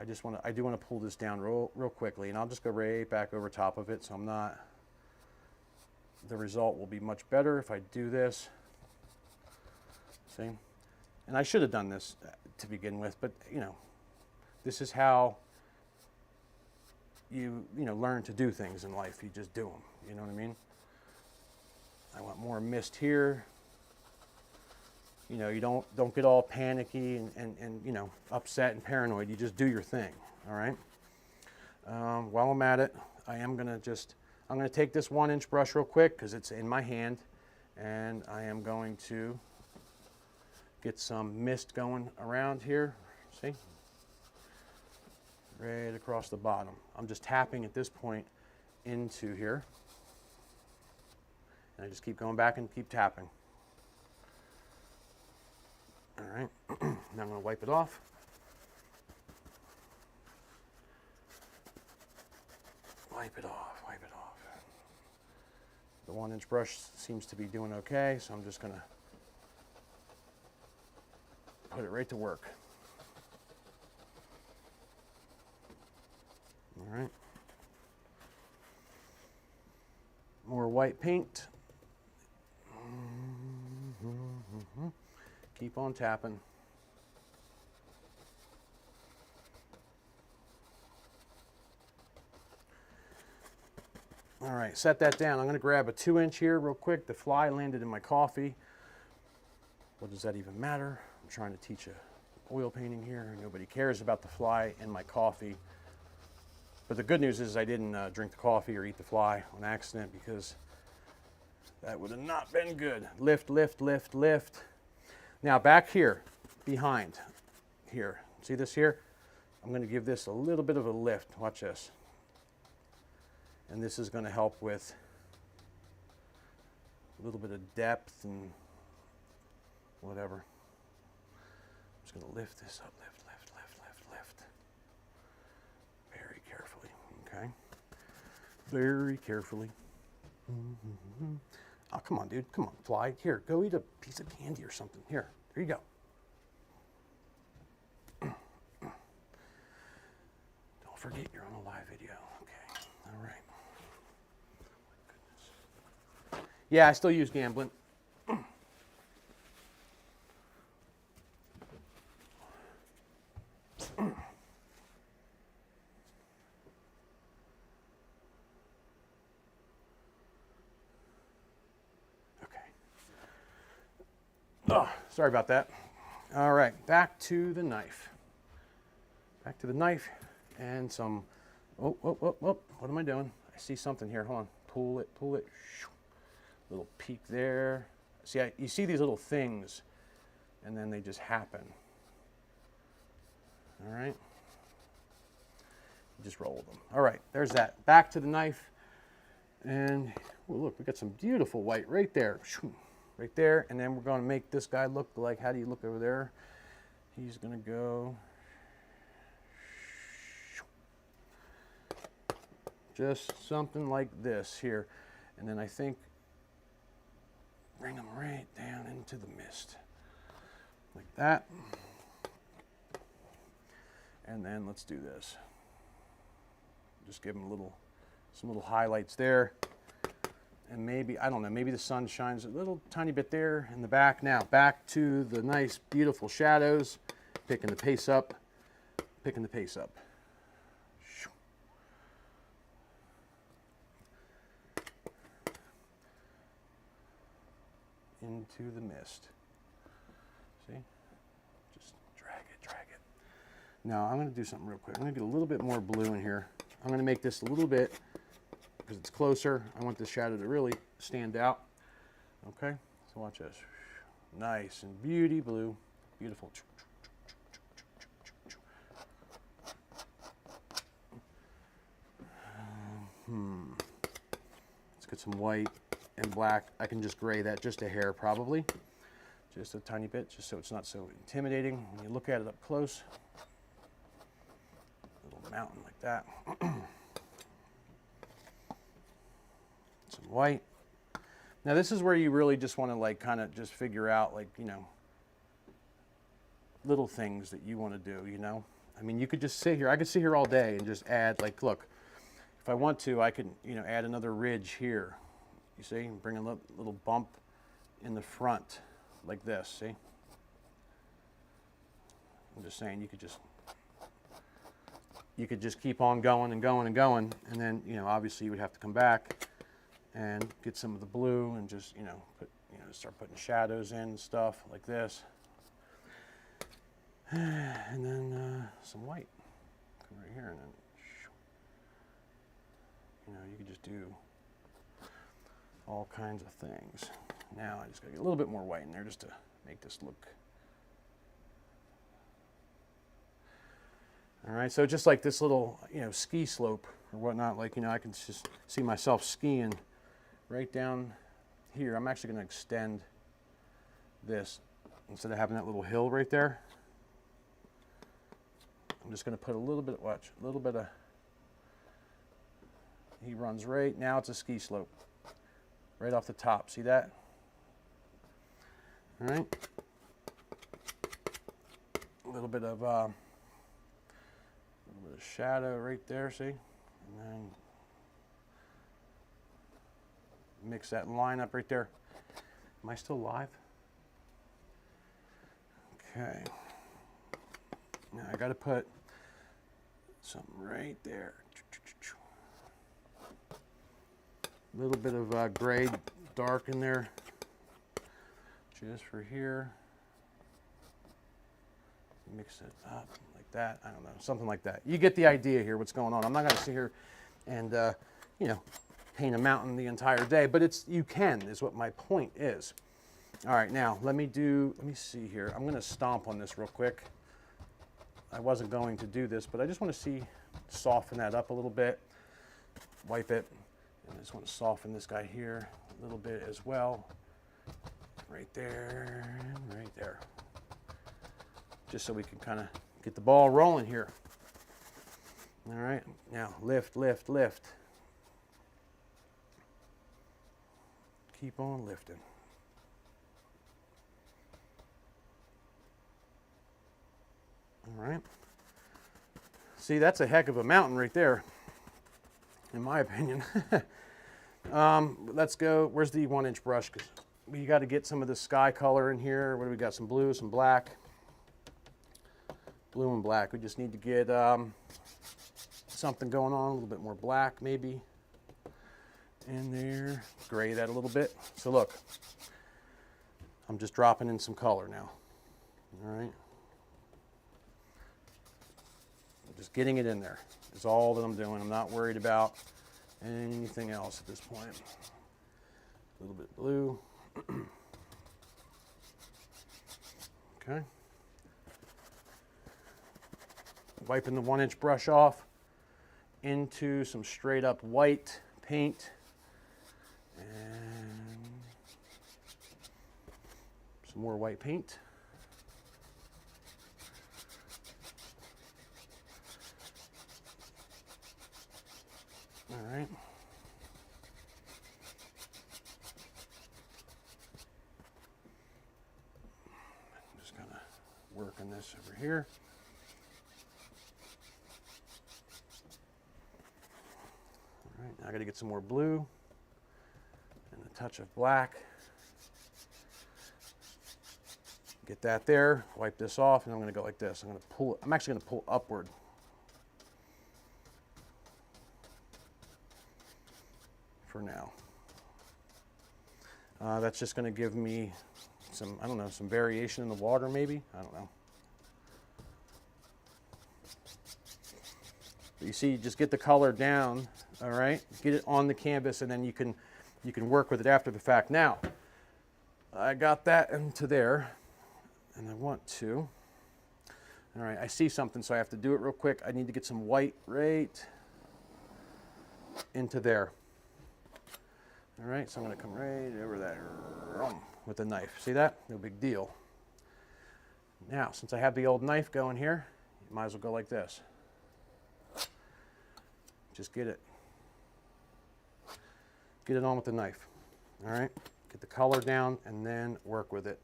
do want to pull this down real quickly, and I'll just go right back over top of it. So I'm not. The result will be much better if I do this. See, and I should have done this to begin with, but this is how you learn to do things in life. You just do them. You know what I mean? I want more mist here. You don't get all panicky and upset and paranoid. You just do your thing. All right. While I'm at it, I'm gonna take this 1-inch brush real quick because it's in my hand, and I am going to get some mist going around here. See? Right across the bottom. I'm just tapping at this point into here. And I just keep going back and keep tapping. All right, now I'm going to wipe it off. Wipe it off, wipe it off. The 1-inch brush seems to be doing okay, so I'm just going to put it right to work. All right. More white paint. Keep on tapping. All right, set that down. I'm going to grab a 2-inch here real quick. The fly landed in my coffee. What does that even matter? I'm trying to teach oil painting here. Nobody cares about the fly in my coffee. But the good news is I didn't drink the coffee or eat the fly on accident, because that would have not been good. Lift, lift, lift, lift. Now back here, behind here, see this here? I'm going to give this a little bit of a lift. Watch this. And this is going to help with a little bit of depth and whatever. I'm just going to lift this up, lift, lift, lift, lift, lift. Very carefully, okay? Very carefully. Oh, come on, dude. Come on, fly. Here, go eat a piece of candy or something. Here, there you go. Don't forget you're on a live video. Okay, all right. Oh, my goodness. Yeah, I still use gambling. Oh, sorry about that. All right, back to the knife. Back to the knife and some, oh, what am I doing? I see something here, hold on. Pull it, little peek there. See, you see these little things and then they just happen. All right, you just roll them. All right, there's that. Back to the knife. And oh, look, we got some beautiful white right there. Right there, and then we're going to make this guy look like, how do you look over there? He's going to go Just something like this here. And then I think bring them right down into the mist. Like that. And then let's do this. Just give them some little highlights there. And maybe, I don't know, maybe the sun shines a little tiny bit there in the back. Now, back to the nice, beautiful shadows. Picking the pace up. Picking the pace up. Into the mist. See? Just drag it, drag it. Now, I'm going to do something real quick. I'm going to get a little bit more blue in here. I'm going to make this a little bit, because it's closer. I want the shadow to really stand out. Okay? So watch this. Nice and beauty blue. Beautiful. Let's get some white and black. I can just gray that just a hair probably. Just a tiny bit, just so it's not so intimidating when you look at it up close. Little mountain like that. Some white. Now this is where you really just want to like kind of just figure out like, you know, little things that you want to do, you know. I mean, you could just sit here. I could sit here all day and just add, like, look, if I want to, I could, you know, add another ridge here. You see, bring a little bump in the front like this, see? I'm just saying you could just keep on going and going and going, and then, you know, obviously you would have to come back and get some of the blue and just, you know, start putting shadows in and stuff like this. And then some white. Come right here, and then, you know, you could just do all kinds of things. Now I just gotta get a little bit more white in there just to make this look. All right, so just like this little, you know, ski slope or whatnot, like, you know, I can just see myself skiing right down here. I'm actually gonna extend this instead of having that little hill right there. I'm just going to put a little bit, watch, a little bit of, he runs right, now it's a ski slope, right off the top, see that? All right. A little bit of shadow right there, see? And then mix that line up right there. Am I still live? Okay. Now I got to put something right there. A little bit of gray dark in there, just for here. Mix it up like that. I don't know, something like that. You get the idea here. What's going on? I'm not going to sit here and you know, paint a mountain the entire day, but you can is what my point is. All right, now let me see here. I'm going to stomp on this real quick. I wasn't going to do this, but I just want to soften that up a little bit, wipe it, and I just want to soften this guy here a little bit as well, right there, and right there, just so we can kind of get the ball rolling here. All right, now lift, lift, lift. Keep on lifting. All right. See, that's a heck of a mountain right there, in my opinion. Let's go. Where's the 1-inch brush? 'Cause we got to get some of the sky color in here. What do we got? Some blue, some black. Blue and black. We just need to get something going on. A little bit more black, maybe, in there. Gray that a little bit. So look, I'm just dropping in some color now. All right. Just getting it in there is all that I'm doing. I'm not worried about anything else at this point. A little bit blue. Okay. Wiping the 1-inch brush off into some straight up white paint. And some more white paint. All right. I'm just kind of working this over here. All right, now I got to get some more blue and a touch of black. Get that there, wipe this off, and I'm going to go like this. I'm actually going to pull upward. For now. That's just going to give me some, I don't know, some variation in the water maybe. I don't know. But you see, you just get the color down, all right? Get it on the canvas, and then you can work with it after the fact. Now, I got that into there, and I want to. All right, I see something, so I have to do it real quick. I need to get some white right into there. All right, so I'm going to come right over there with the knife. See that? No big deal. Now, since I have the old knife going here, you might as well go like this. Just get it on with the knife. All right, get the color down and then work with it.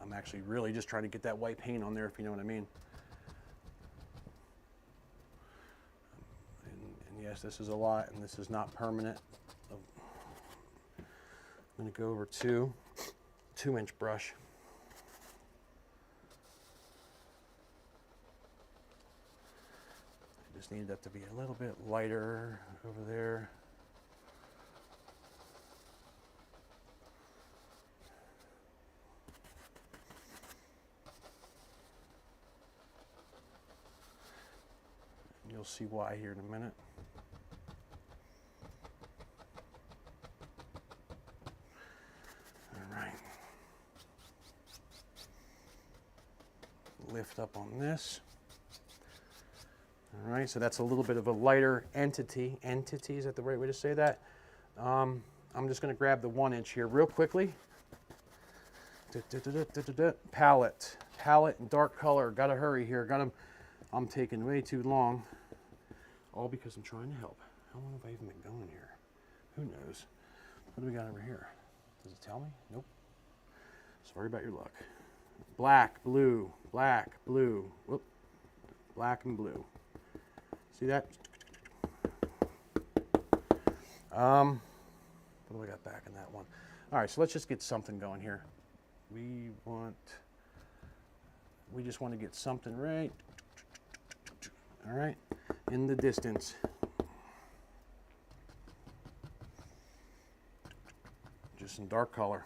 I'm actually really just trying to get that white paint on there, if you know what I mean. And yes, this is a lot, and this is not permanent. I'm going to go over to 2-inch brush. I just need that to be a little bit lighter over there. You'll see why here in a minute. All right. Lift up on this. All right, so that's a little bit of a lighter entity. Entity, is that the right way to say that? I'm just going to grab the 1-inch here real quickly. Palette and dark color. Got to hurry here. I'm taking way too long. All because I'm trying to help. How long have I even been going here? Who knows? What do we got over here? Does it tell me? Nope. Sorry about your luck. Black, blue, whoop, black and blue. See that? What do I got back in that one? All right, so let's just get something going here. We just want to get something right. All right, in the distance. Just some dark color.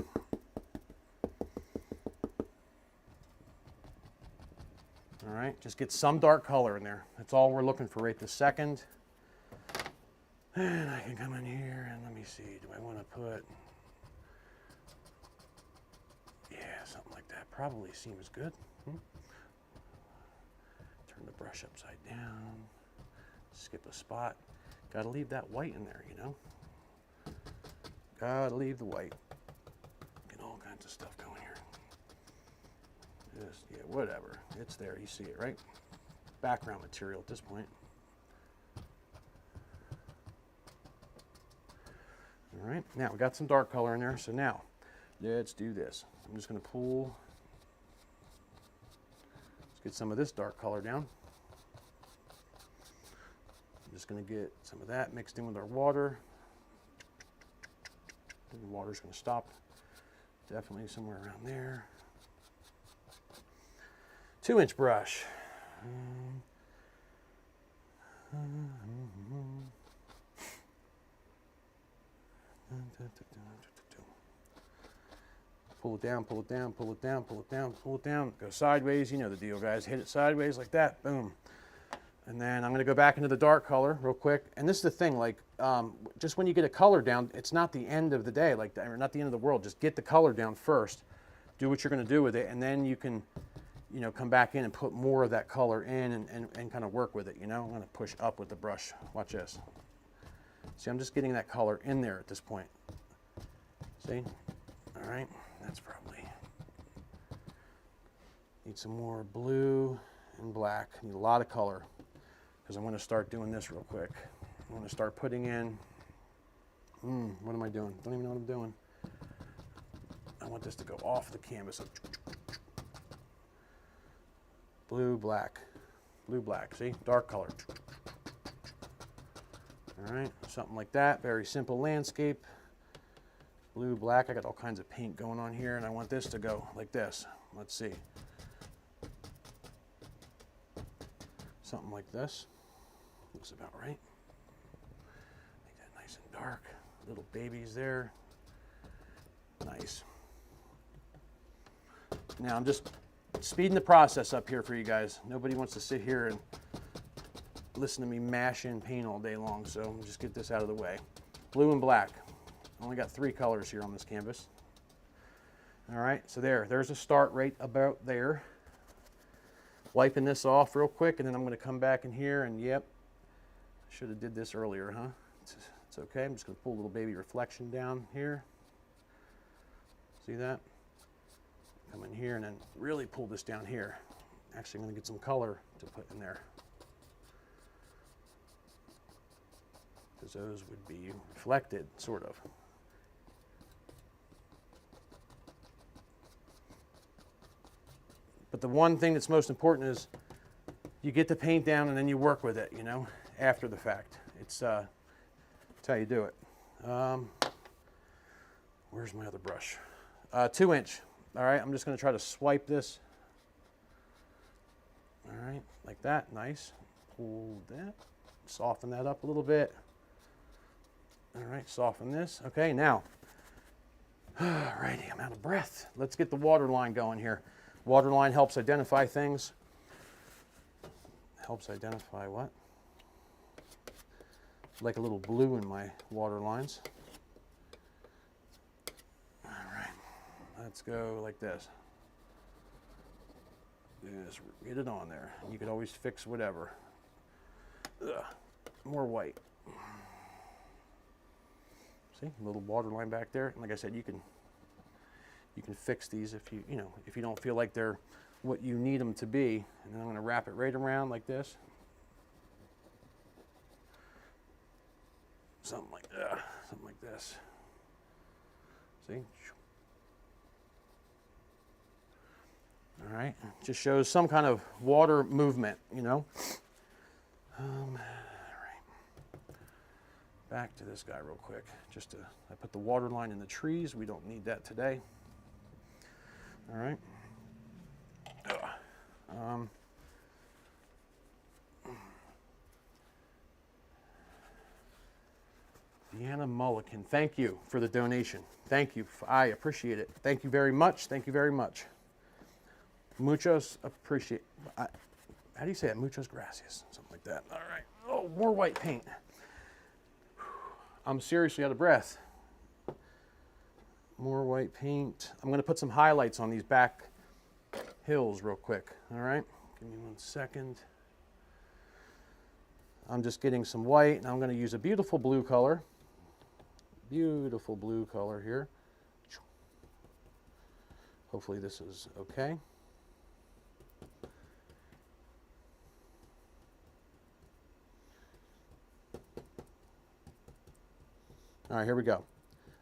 All right, just get some dark color in there. That's all we're looking for right this second. And I can come in here and let me see, do I want to put, yeah, something like that probably seems good. Turn the brush upside down, skip a spot. Got to leave that white in there, you know. Got to leave the white. Get all kinds of stuff going here. Just, yeah, whatever. It's there, you see it, right? Background material at this point. All right, now we got some dark color in there, so now let's do this. I'm just going to pull, let's get some of this dark color down. I'm just going to get some of that mixed in with our water. The water's going to stop definitely somewhere around there. 2-inch brush. Pull it down, pull it down, pull it down, pull it down, pull it down. Go sideways, you know the deal, guys. Hit it sideways like that, boom. And then I'm going to go back into the dark color real quick. And this is the thing, like, just when you get a color down, it's not the end of the day, like, or not the end of the world. Just get the color down first. Do what you're going to do with it, and then you can you know, come back in and put more of that color in and kind of work with it, you know. I'm going to push up with the brush. Watch this. See, I'm just getting that color in there at this point. See? All right, that's probably, need some more blue and black. Need a lot of color because I'm going to start doing this real quick. I'm going to start putting in, what am I doing? Don't even know what I'm doing. I want this to go off the canvas. Blue, black, see? Dark color. All right, something like that. Very simple landscape. Blue, black. I got all kinds of paint going on here, and I want this to go like this. Let's see. Something like this. Looks about right. Make that nice and dark. Little babies there. Nice. Now I'm just speeding the process up here for you guys. Nobody wants to sit here and listen to me mash in paint all day long, so just get this out of the way. Blue and black. I only got 3 colors here on this canvas. All right, so there's a start right about there. Wiping this off real quick, and then I'm going to come back in here, and yep, I should have did this earlier, huh? It's okay. I'm just going to pull a little baby reflection down here. See that? Come in here and then really pull this down here. Actually, I'm going to get some color to put in there, because those would be reflected, sort of. But the one thing that's most important is you get the paint down and then you work with it, you know, after the fact. It's that's how you do it. Where's my other brush? 2 inch. All right, I'm just going to try to swipe this. All right, like that. Nice. Pull that. Soften that up a little bit. All right, soften this. Okay, now. Alrighty, I'm out of breath. Let's get the water line going here. Water line helps identify things. Helps identify what? Like a little blue in my water lines. All right, let's go like this. Just get it on there. You can always fix whatever. Ugh. More white. See, a little water line back there. And like I said, you can fix these if you don't feel like they're what you need them to be. And then I'm going to wrap it right around like this. Something like this. See? All right, just shows some kind of water movement, you know. All right. Back to this guy real quick. I put the water line in the trees. We don't need that today. All right. Deanna Mullican, thank you for the donation. Thank you. I appreciate it. Thank you very much. Thank you very much. Muchos appreciate. How do you say it? Muchos gracias. Something like that. All right. Oh, more white paint. I'm seriously out of breath. More white paint. I'm going to put some highlights on these back hills real quick. All right. Give me 1 second. I'm just getting some white, and I'm going to use a beautiful blue color. Beautiful blue color here. Hopefully this is okay. All right, here we go.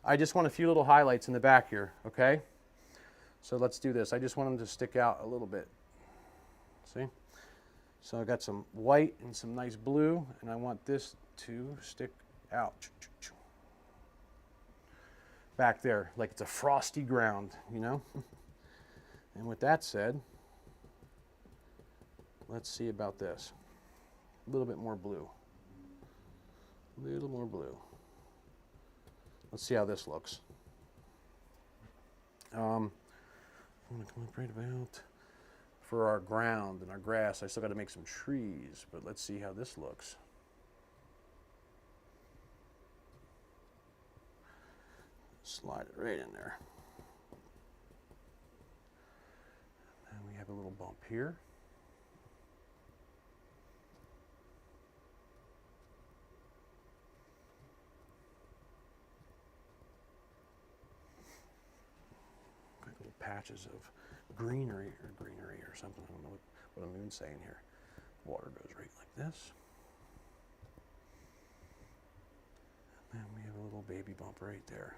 I just want a few little highlights in the back here, okay? So let's do this. I just want them to stick out a little bit. See? So I got some white and some nice blue, and I want this to stick out. Back there, like it's a frosty ground, you know? And with that said, let's see about this. A little bit more blue. A little more blue. Let's see how this looks. I'm going to come up right about for our ground and our grass. I still got to make some trees, but let's see how this looks. Slide it right in there. And we have a little bump here. Got little patches of greenery or something. I don't know what I'm even saying here. Water goes right like this. And we have a little baby bump right there.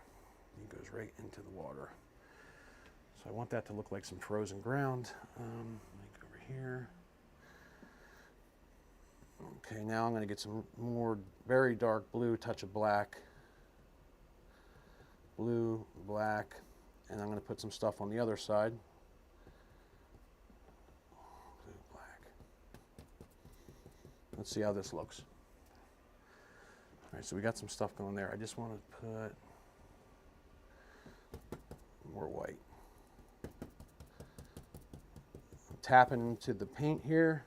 It goes right into the water. So I want that to look like some frozen ground. Let me go over here. Okay, now I'm going to get some more very dark blue, touch of black. Blue, black, and I'm going to put some stuff on the other side. Blue, black. Let's see how this looks. All right, so we got some stuff going there. I just want to put more white. I'm tapping into the paint here.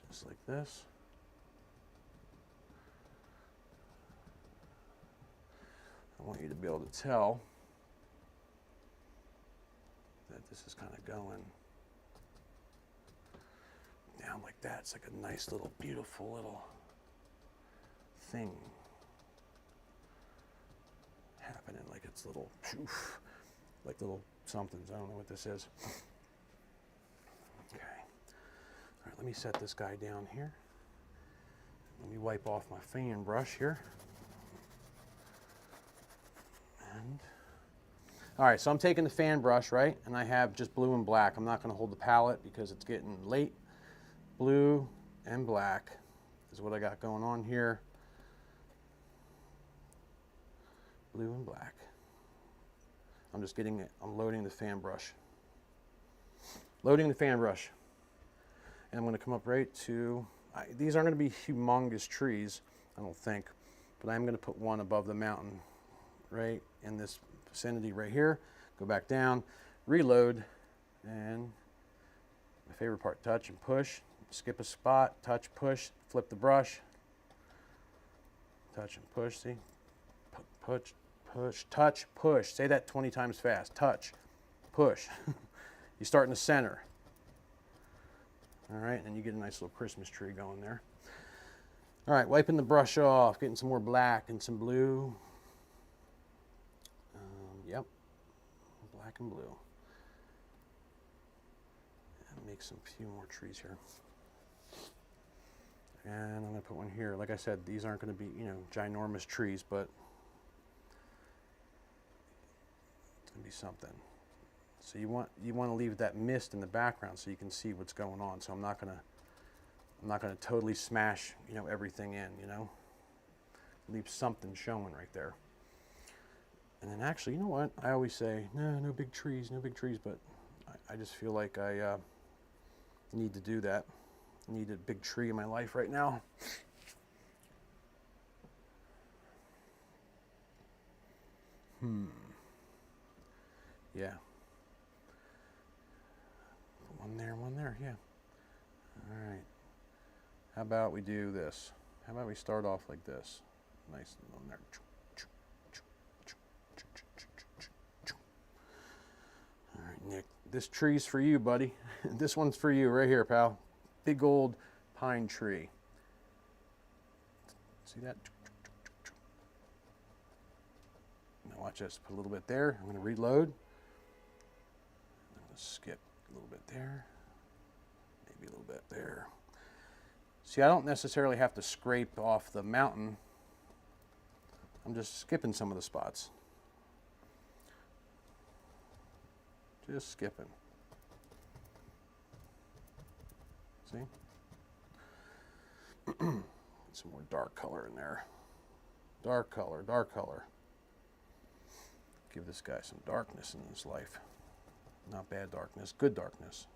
Just like this. I want you to be able to tell that this is kind of going down like that. It's like a nice little, beautiful little thing happening, like it's little, like little somethings. I don't know what this is. Okay. All right, let me set this guy down here. Let me wipe off my fan brush here. And all right, so I'm taking the fan brush, right? And I have just blue and black. I'm not going to hold the palette because it's getting late. Blue and black is what I got going on here. Blue and black. I'm just getting it. I'm loading the fan brush. Loading the fan brush. And I'm going to come up right to, these aren't going to be humongous trees, I don't think, but I'm going to put one above the mountain right in this vicinity right here. Go back down, reload, and my favorite part, touch and push. Skip a spot, touch, push, flip the brush. Touch and push, see? Push, push, touch, push. Say that 20 times fast. Touch, push. You start in the center. All right, and you get a nice little Christmas tree going there. All right, wiping the brush off, getting some more black and some blue. Yep, black and blue. And make some few more trees here. And I'm going to put one here. Like I said, these aren't going to be, ginormous trees, but it's going to be something. So you want to leave that mist in the background so you can see what's going on. So I'm not going to totally smash, everything in, Leave something showing right there. And then actually, you know what? I always say, no big trees, but I just feel like I need to do that. I need a big tree in my life right now. Yeah. One there, yeah. All right. How about we do this? How about we start off like this? Nice one there. All right, Nick, this tree's for you, buddy. This one's for you right here, pal. Big old pine tree. See that? Now watch this. Put a little bit there. I'm going to reload. I'm going to skip a little bit there. Maybe a little bit there. See, I don't necessarily have to scrape off the mountain. I'm just skipping some of the spots. Just skipping. See? Some more dark color in there. Dark color, dark color. Give this guy some darkness in his life. Not bad darkness, good darkness.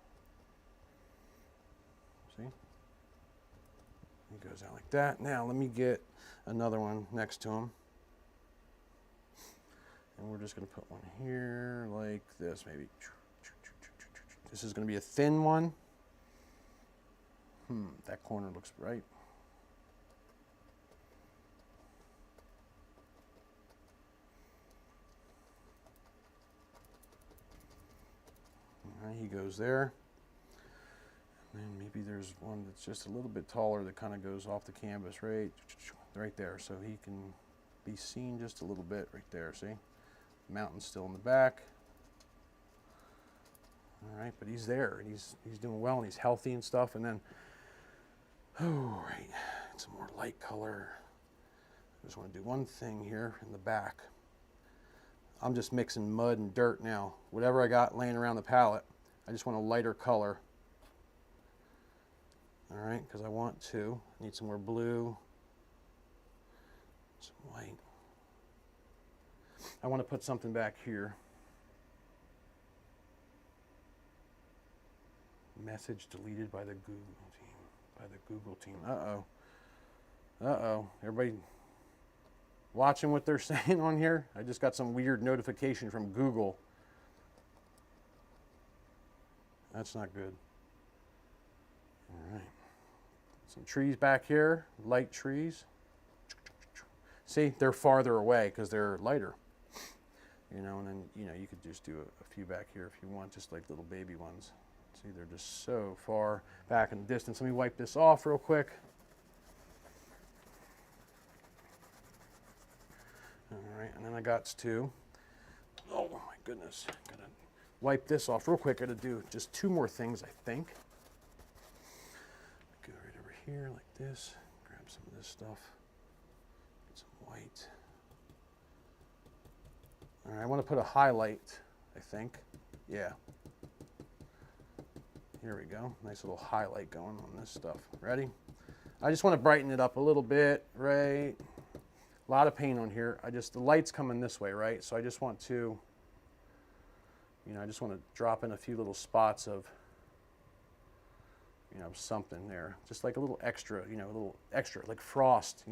See? He goes out like that. Now let me get another one next to him. And we're just going to put one here like this, maybe. This is going to be a thin one. That corner looks right. right, he goes there. And then maybe there's one that's just a little bit taller that kind of goes off the canvas right there, so he can be seen just a little bit right there. See, the mountain's still in the back. All right, but he's there, and he's doing well, and he's healthy and stuff. And then, oh, right, some more light color. I just want to do one thing here in the back. I'm just mixing mud and dirt now. Whatever I got laying around the palette, I just want a lighter color. All right, because I need some more blue, some white. I want to put something back here. Message deleted by the Google team. Uh-oh. Uh-oh. Everybody watching what they're saying on here? I just got some weird notification from Google. That's not good. All right. Some trees back here, light trees. See, they're farther away because they're lighter. And then, you could just do a few back here if you want, just like little baby ones. See, they're just so far back in the distance. Let me wipe this off real quick. All right, and then I got to, oh my goodness, gotta wipe this off real quick. Gotta do just 2 more things, I think. Go right over here like this, grab some of this stuff, get some white. All right, I want to put a highlight, I think. Yeah. Here we go. Nice little highlight going on this stuff. Ready? I just want to brighten it up a little bit, right? A lot of paint on here. The light's coming this way, right? So I just want to, I just want to drop in a few little spots of, something there. Just like a little extra, like frost,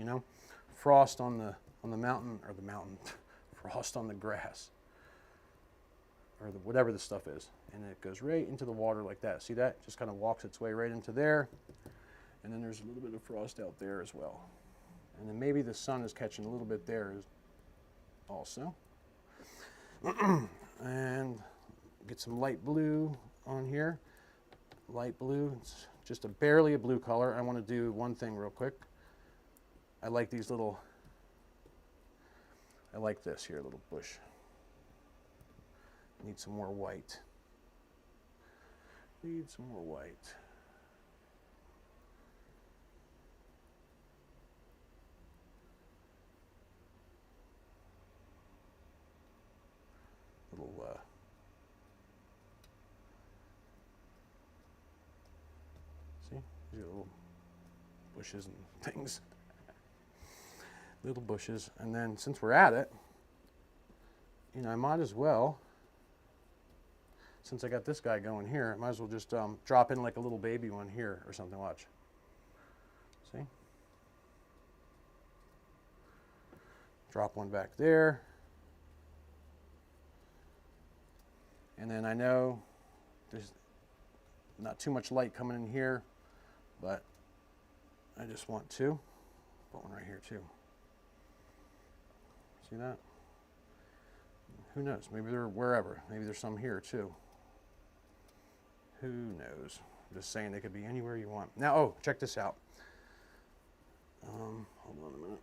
Frost on the mountain, or the mountain, frost on the grass, or whatever the stuff is. And it goes right into the water like that. See that? Just kind of walks its way right into there. And then there's a little bit of frost out there as well. And then maybe the sun is catching a little bit there also. And get some light blue on here. Light blue, it's just barely a blue color. I want to do one thing real quick. I like this here, little bush. Need some more white. Need some more white. See? These are little bushes and things. Little bushes. And then since we're at it, I might as well, since I got this guy going here, I might as well just drop in like a little baby one here or something. Watch. See? Drop one back there. And then I know there's not too much light coming in here, but I just want to put one right here too. See that? Who knows? Maybe they're wherever. Maybe there's some here too. Who knows? I'm just saying they could be anywhere you want. Now, oh, check this out. Hold on a minute.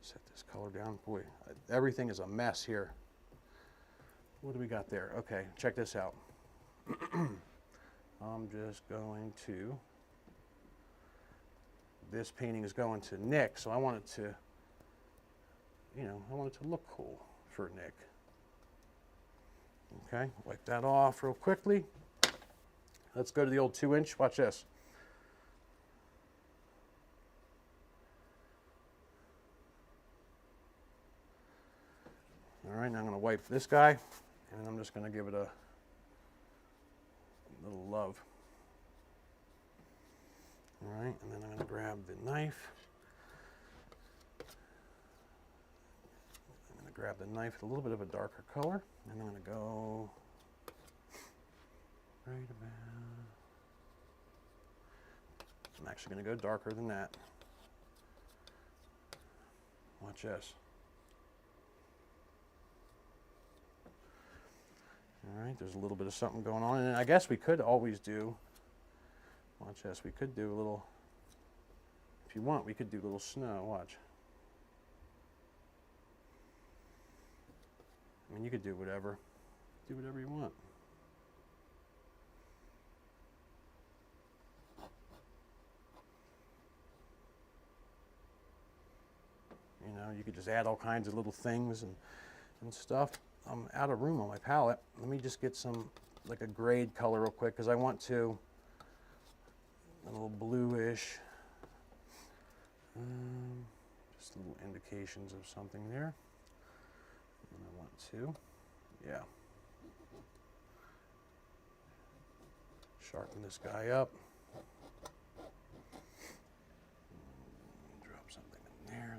Set this color down. Boy, everything is a mess here. What do we got there? Okay, check this out. I'm just going to, this painting is going to Nick, so I want it to, I want it to look cool for Nick. Okay, wipe that off real quickly. Let's go to the old 2-inch. Watch this. All right, now I'm going to wipe this guy, and I'm just going to give it a little love. All right, and then I'm going to grab the knife. I'm going to grab the knife with a little bit of a darker color, and I'm going to go right about. I'm actually going to go darker than that. Watch this. All right, there's a little bit of something going on. And I guess we could always do, watch this, we could do a little, if you want, we could do a little snow, watch. I mean, you could do whatever you want. You know, you could just add all kinds of little things and stuff. I'm out of room on my palette. Let me just get some, like a grade color real quick, because I want to, a little bluish. Just little indications of something there. And I want to, yeah. Sharpen this guy up. Drop something in there.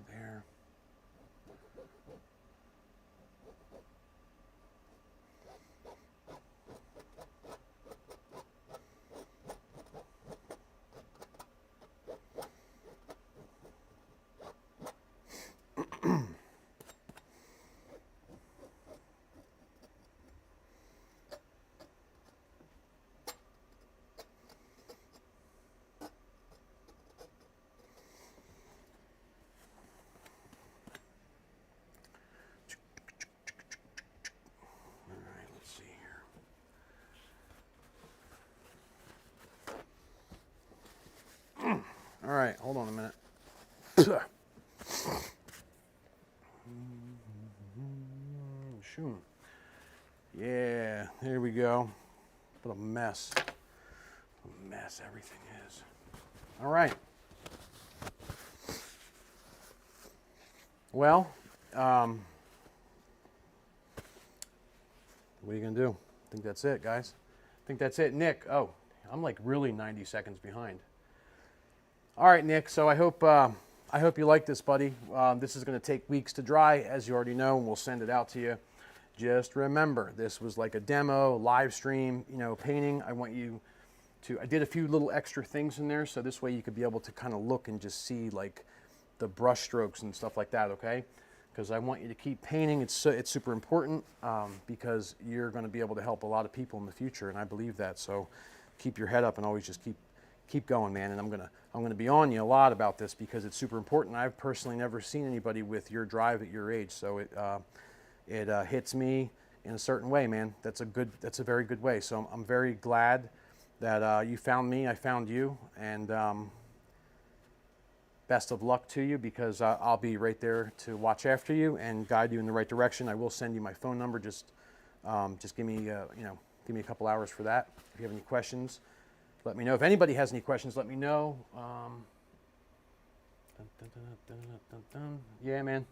All right, hold on a minute. Shoom. Yeah, there we go. What a mess. What a mess everything is. All right. Well, what are you going to do? I think that's it, guys. I think that's it. Nick, oh, I'm like really 90 seconds behind. All right, Nick, so I hope you like this, buddy. This is going to take weeks to dry, as you already know, and we'll send it out to you. Just remember, this was like a demo, live stream, you know, painting. I want you to, I did a few little extra things in there, so this way you could be able to kind of look and just see like the brush strokes and stuff like that, okay? Because I want you to keep painting. It's super important because you're going to be able to help a lot of people in the future, and I believe that. So keep your head up and always just keep going, man. And I'm gonna be on you a lot about this because it's super important. I've personally never seen anybody with your drive at your age, so it hits me in a certain way, man. That's a very good way. So I'm very glad that you found me. I found you, and best of luck to you, because I'll be right there to watch after you and guide you in the right direction. I will send you my phone number. Just give me give me a couple hours for that. If you have any questions, let me know. If anybody has any questions, let me know. Yeah, man.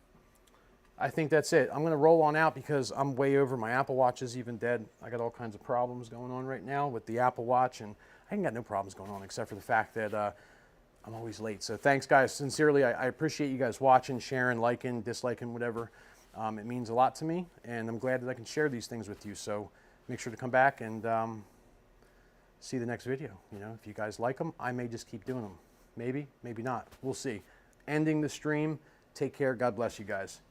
I think that's it. I'm going to roll on out because I'm way over. My Apple Watch is even dead. I got all kinds of problems going on right now with the Apple Watch, and I ain't got no problems going on except for the fact that I'm always late. So thanks, guys. Sincerely, I appreciate you guys watching, sharing, liking, disliking, whatever. It means a lot to me, and I'm glad that I can share these things with you. So make sure to come back and see the next video. You know, if you guys like them, I may just keep doing them. Maybe, maybe not. We'll see. Ending the stream. Take care. God bless you guys.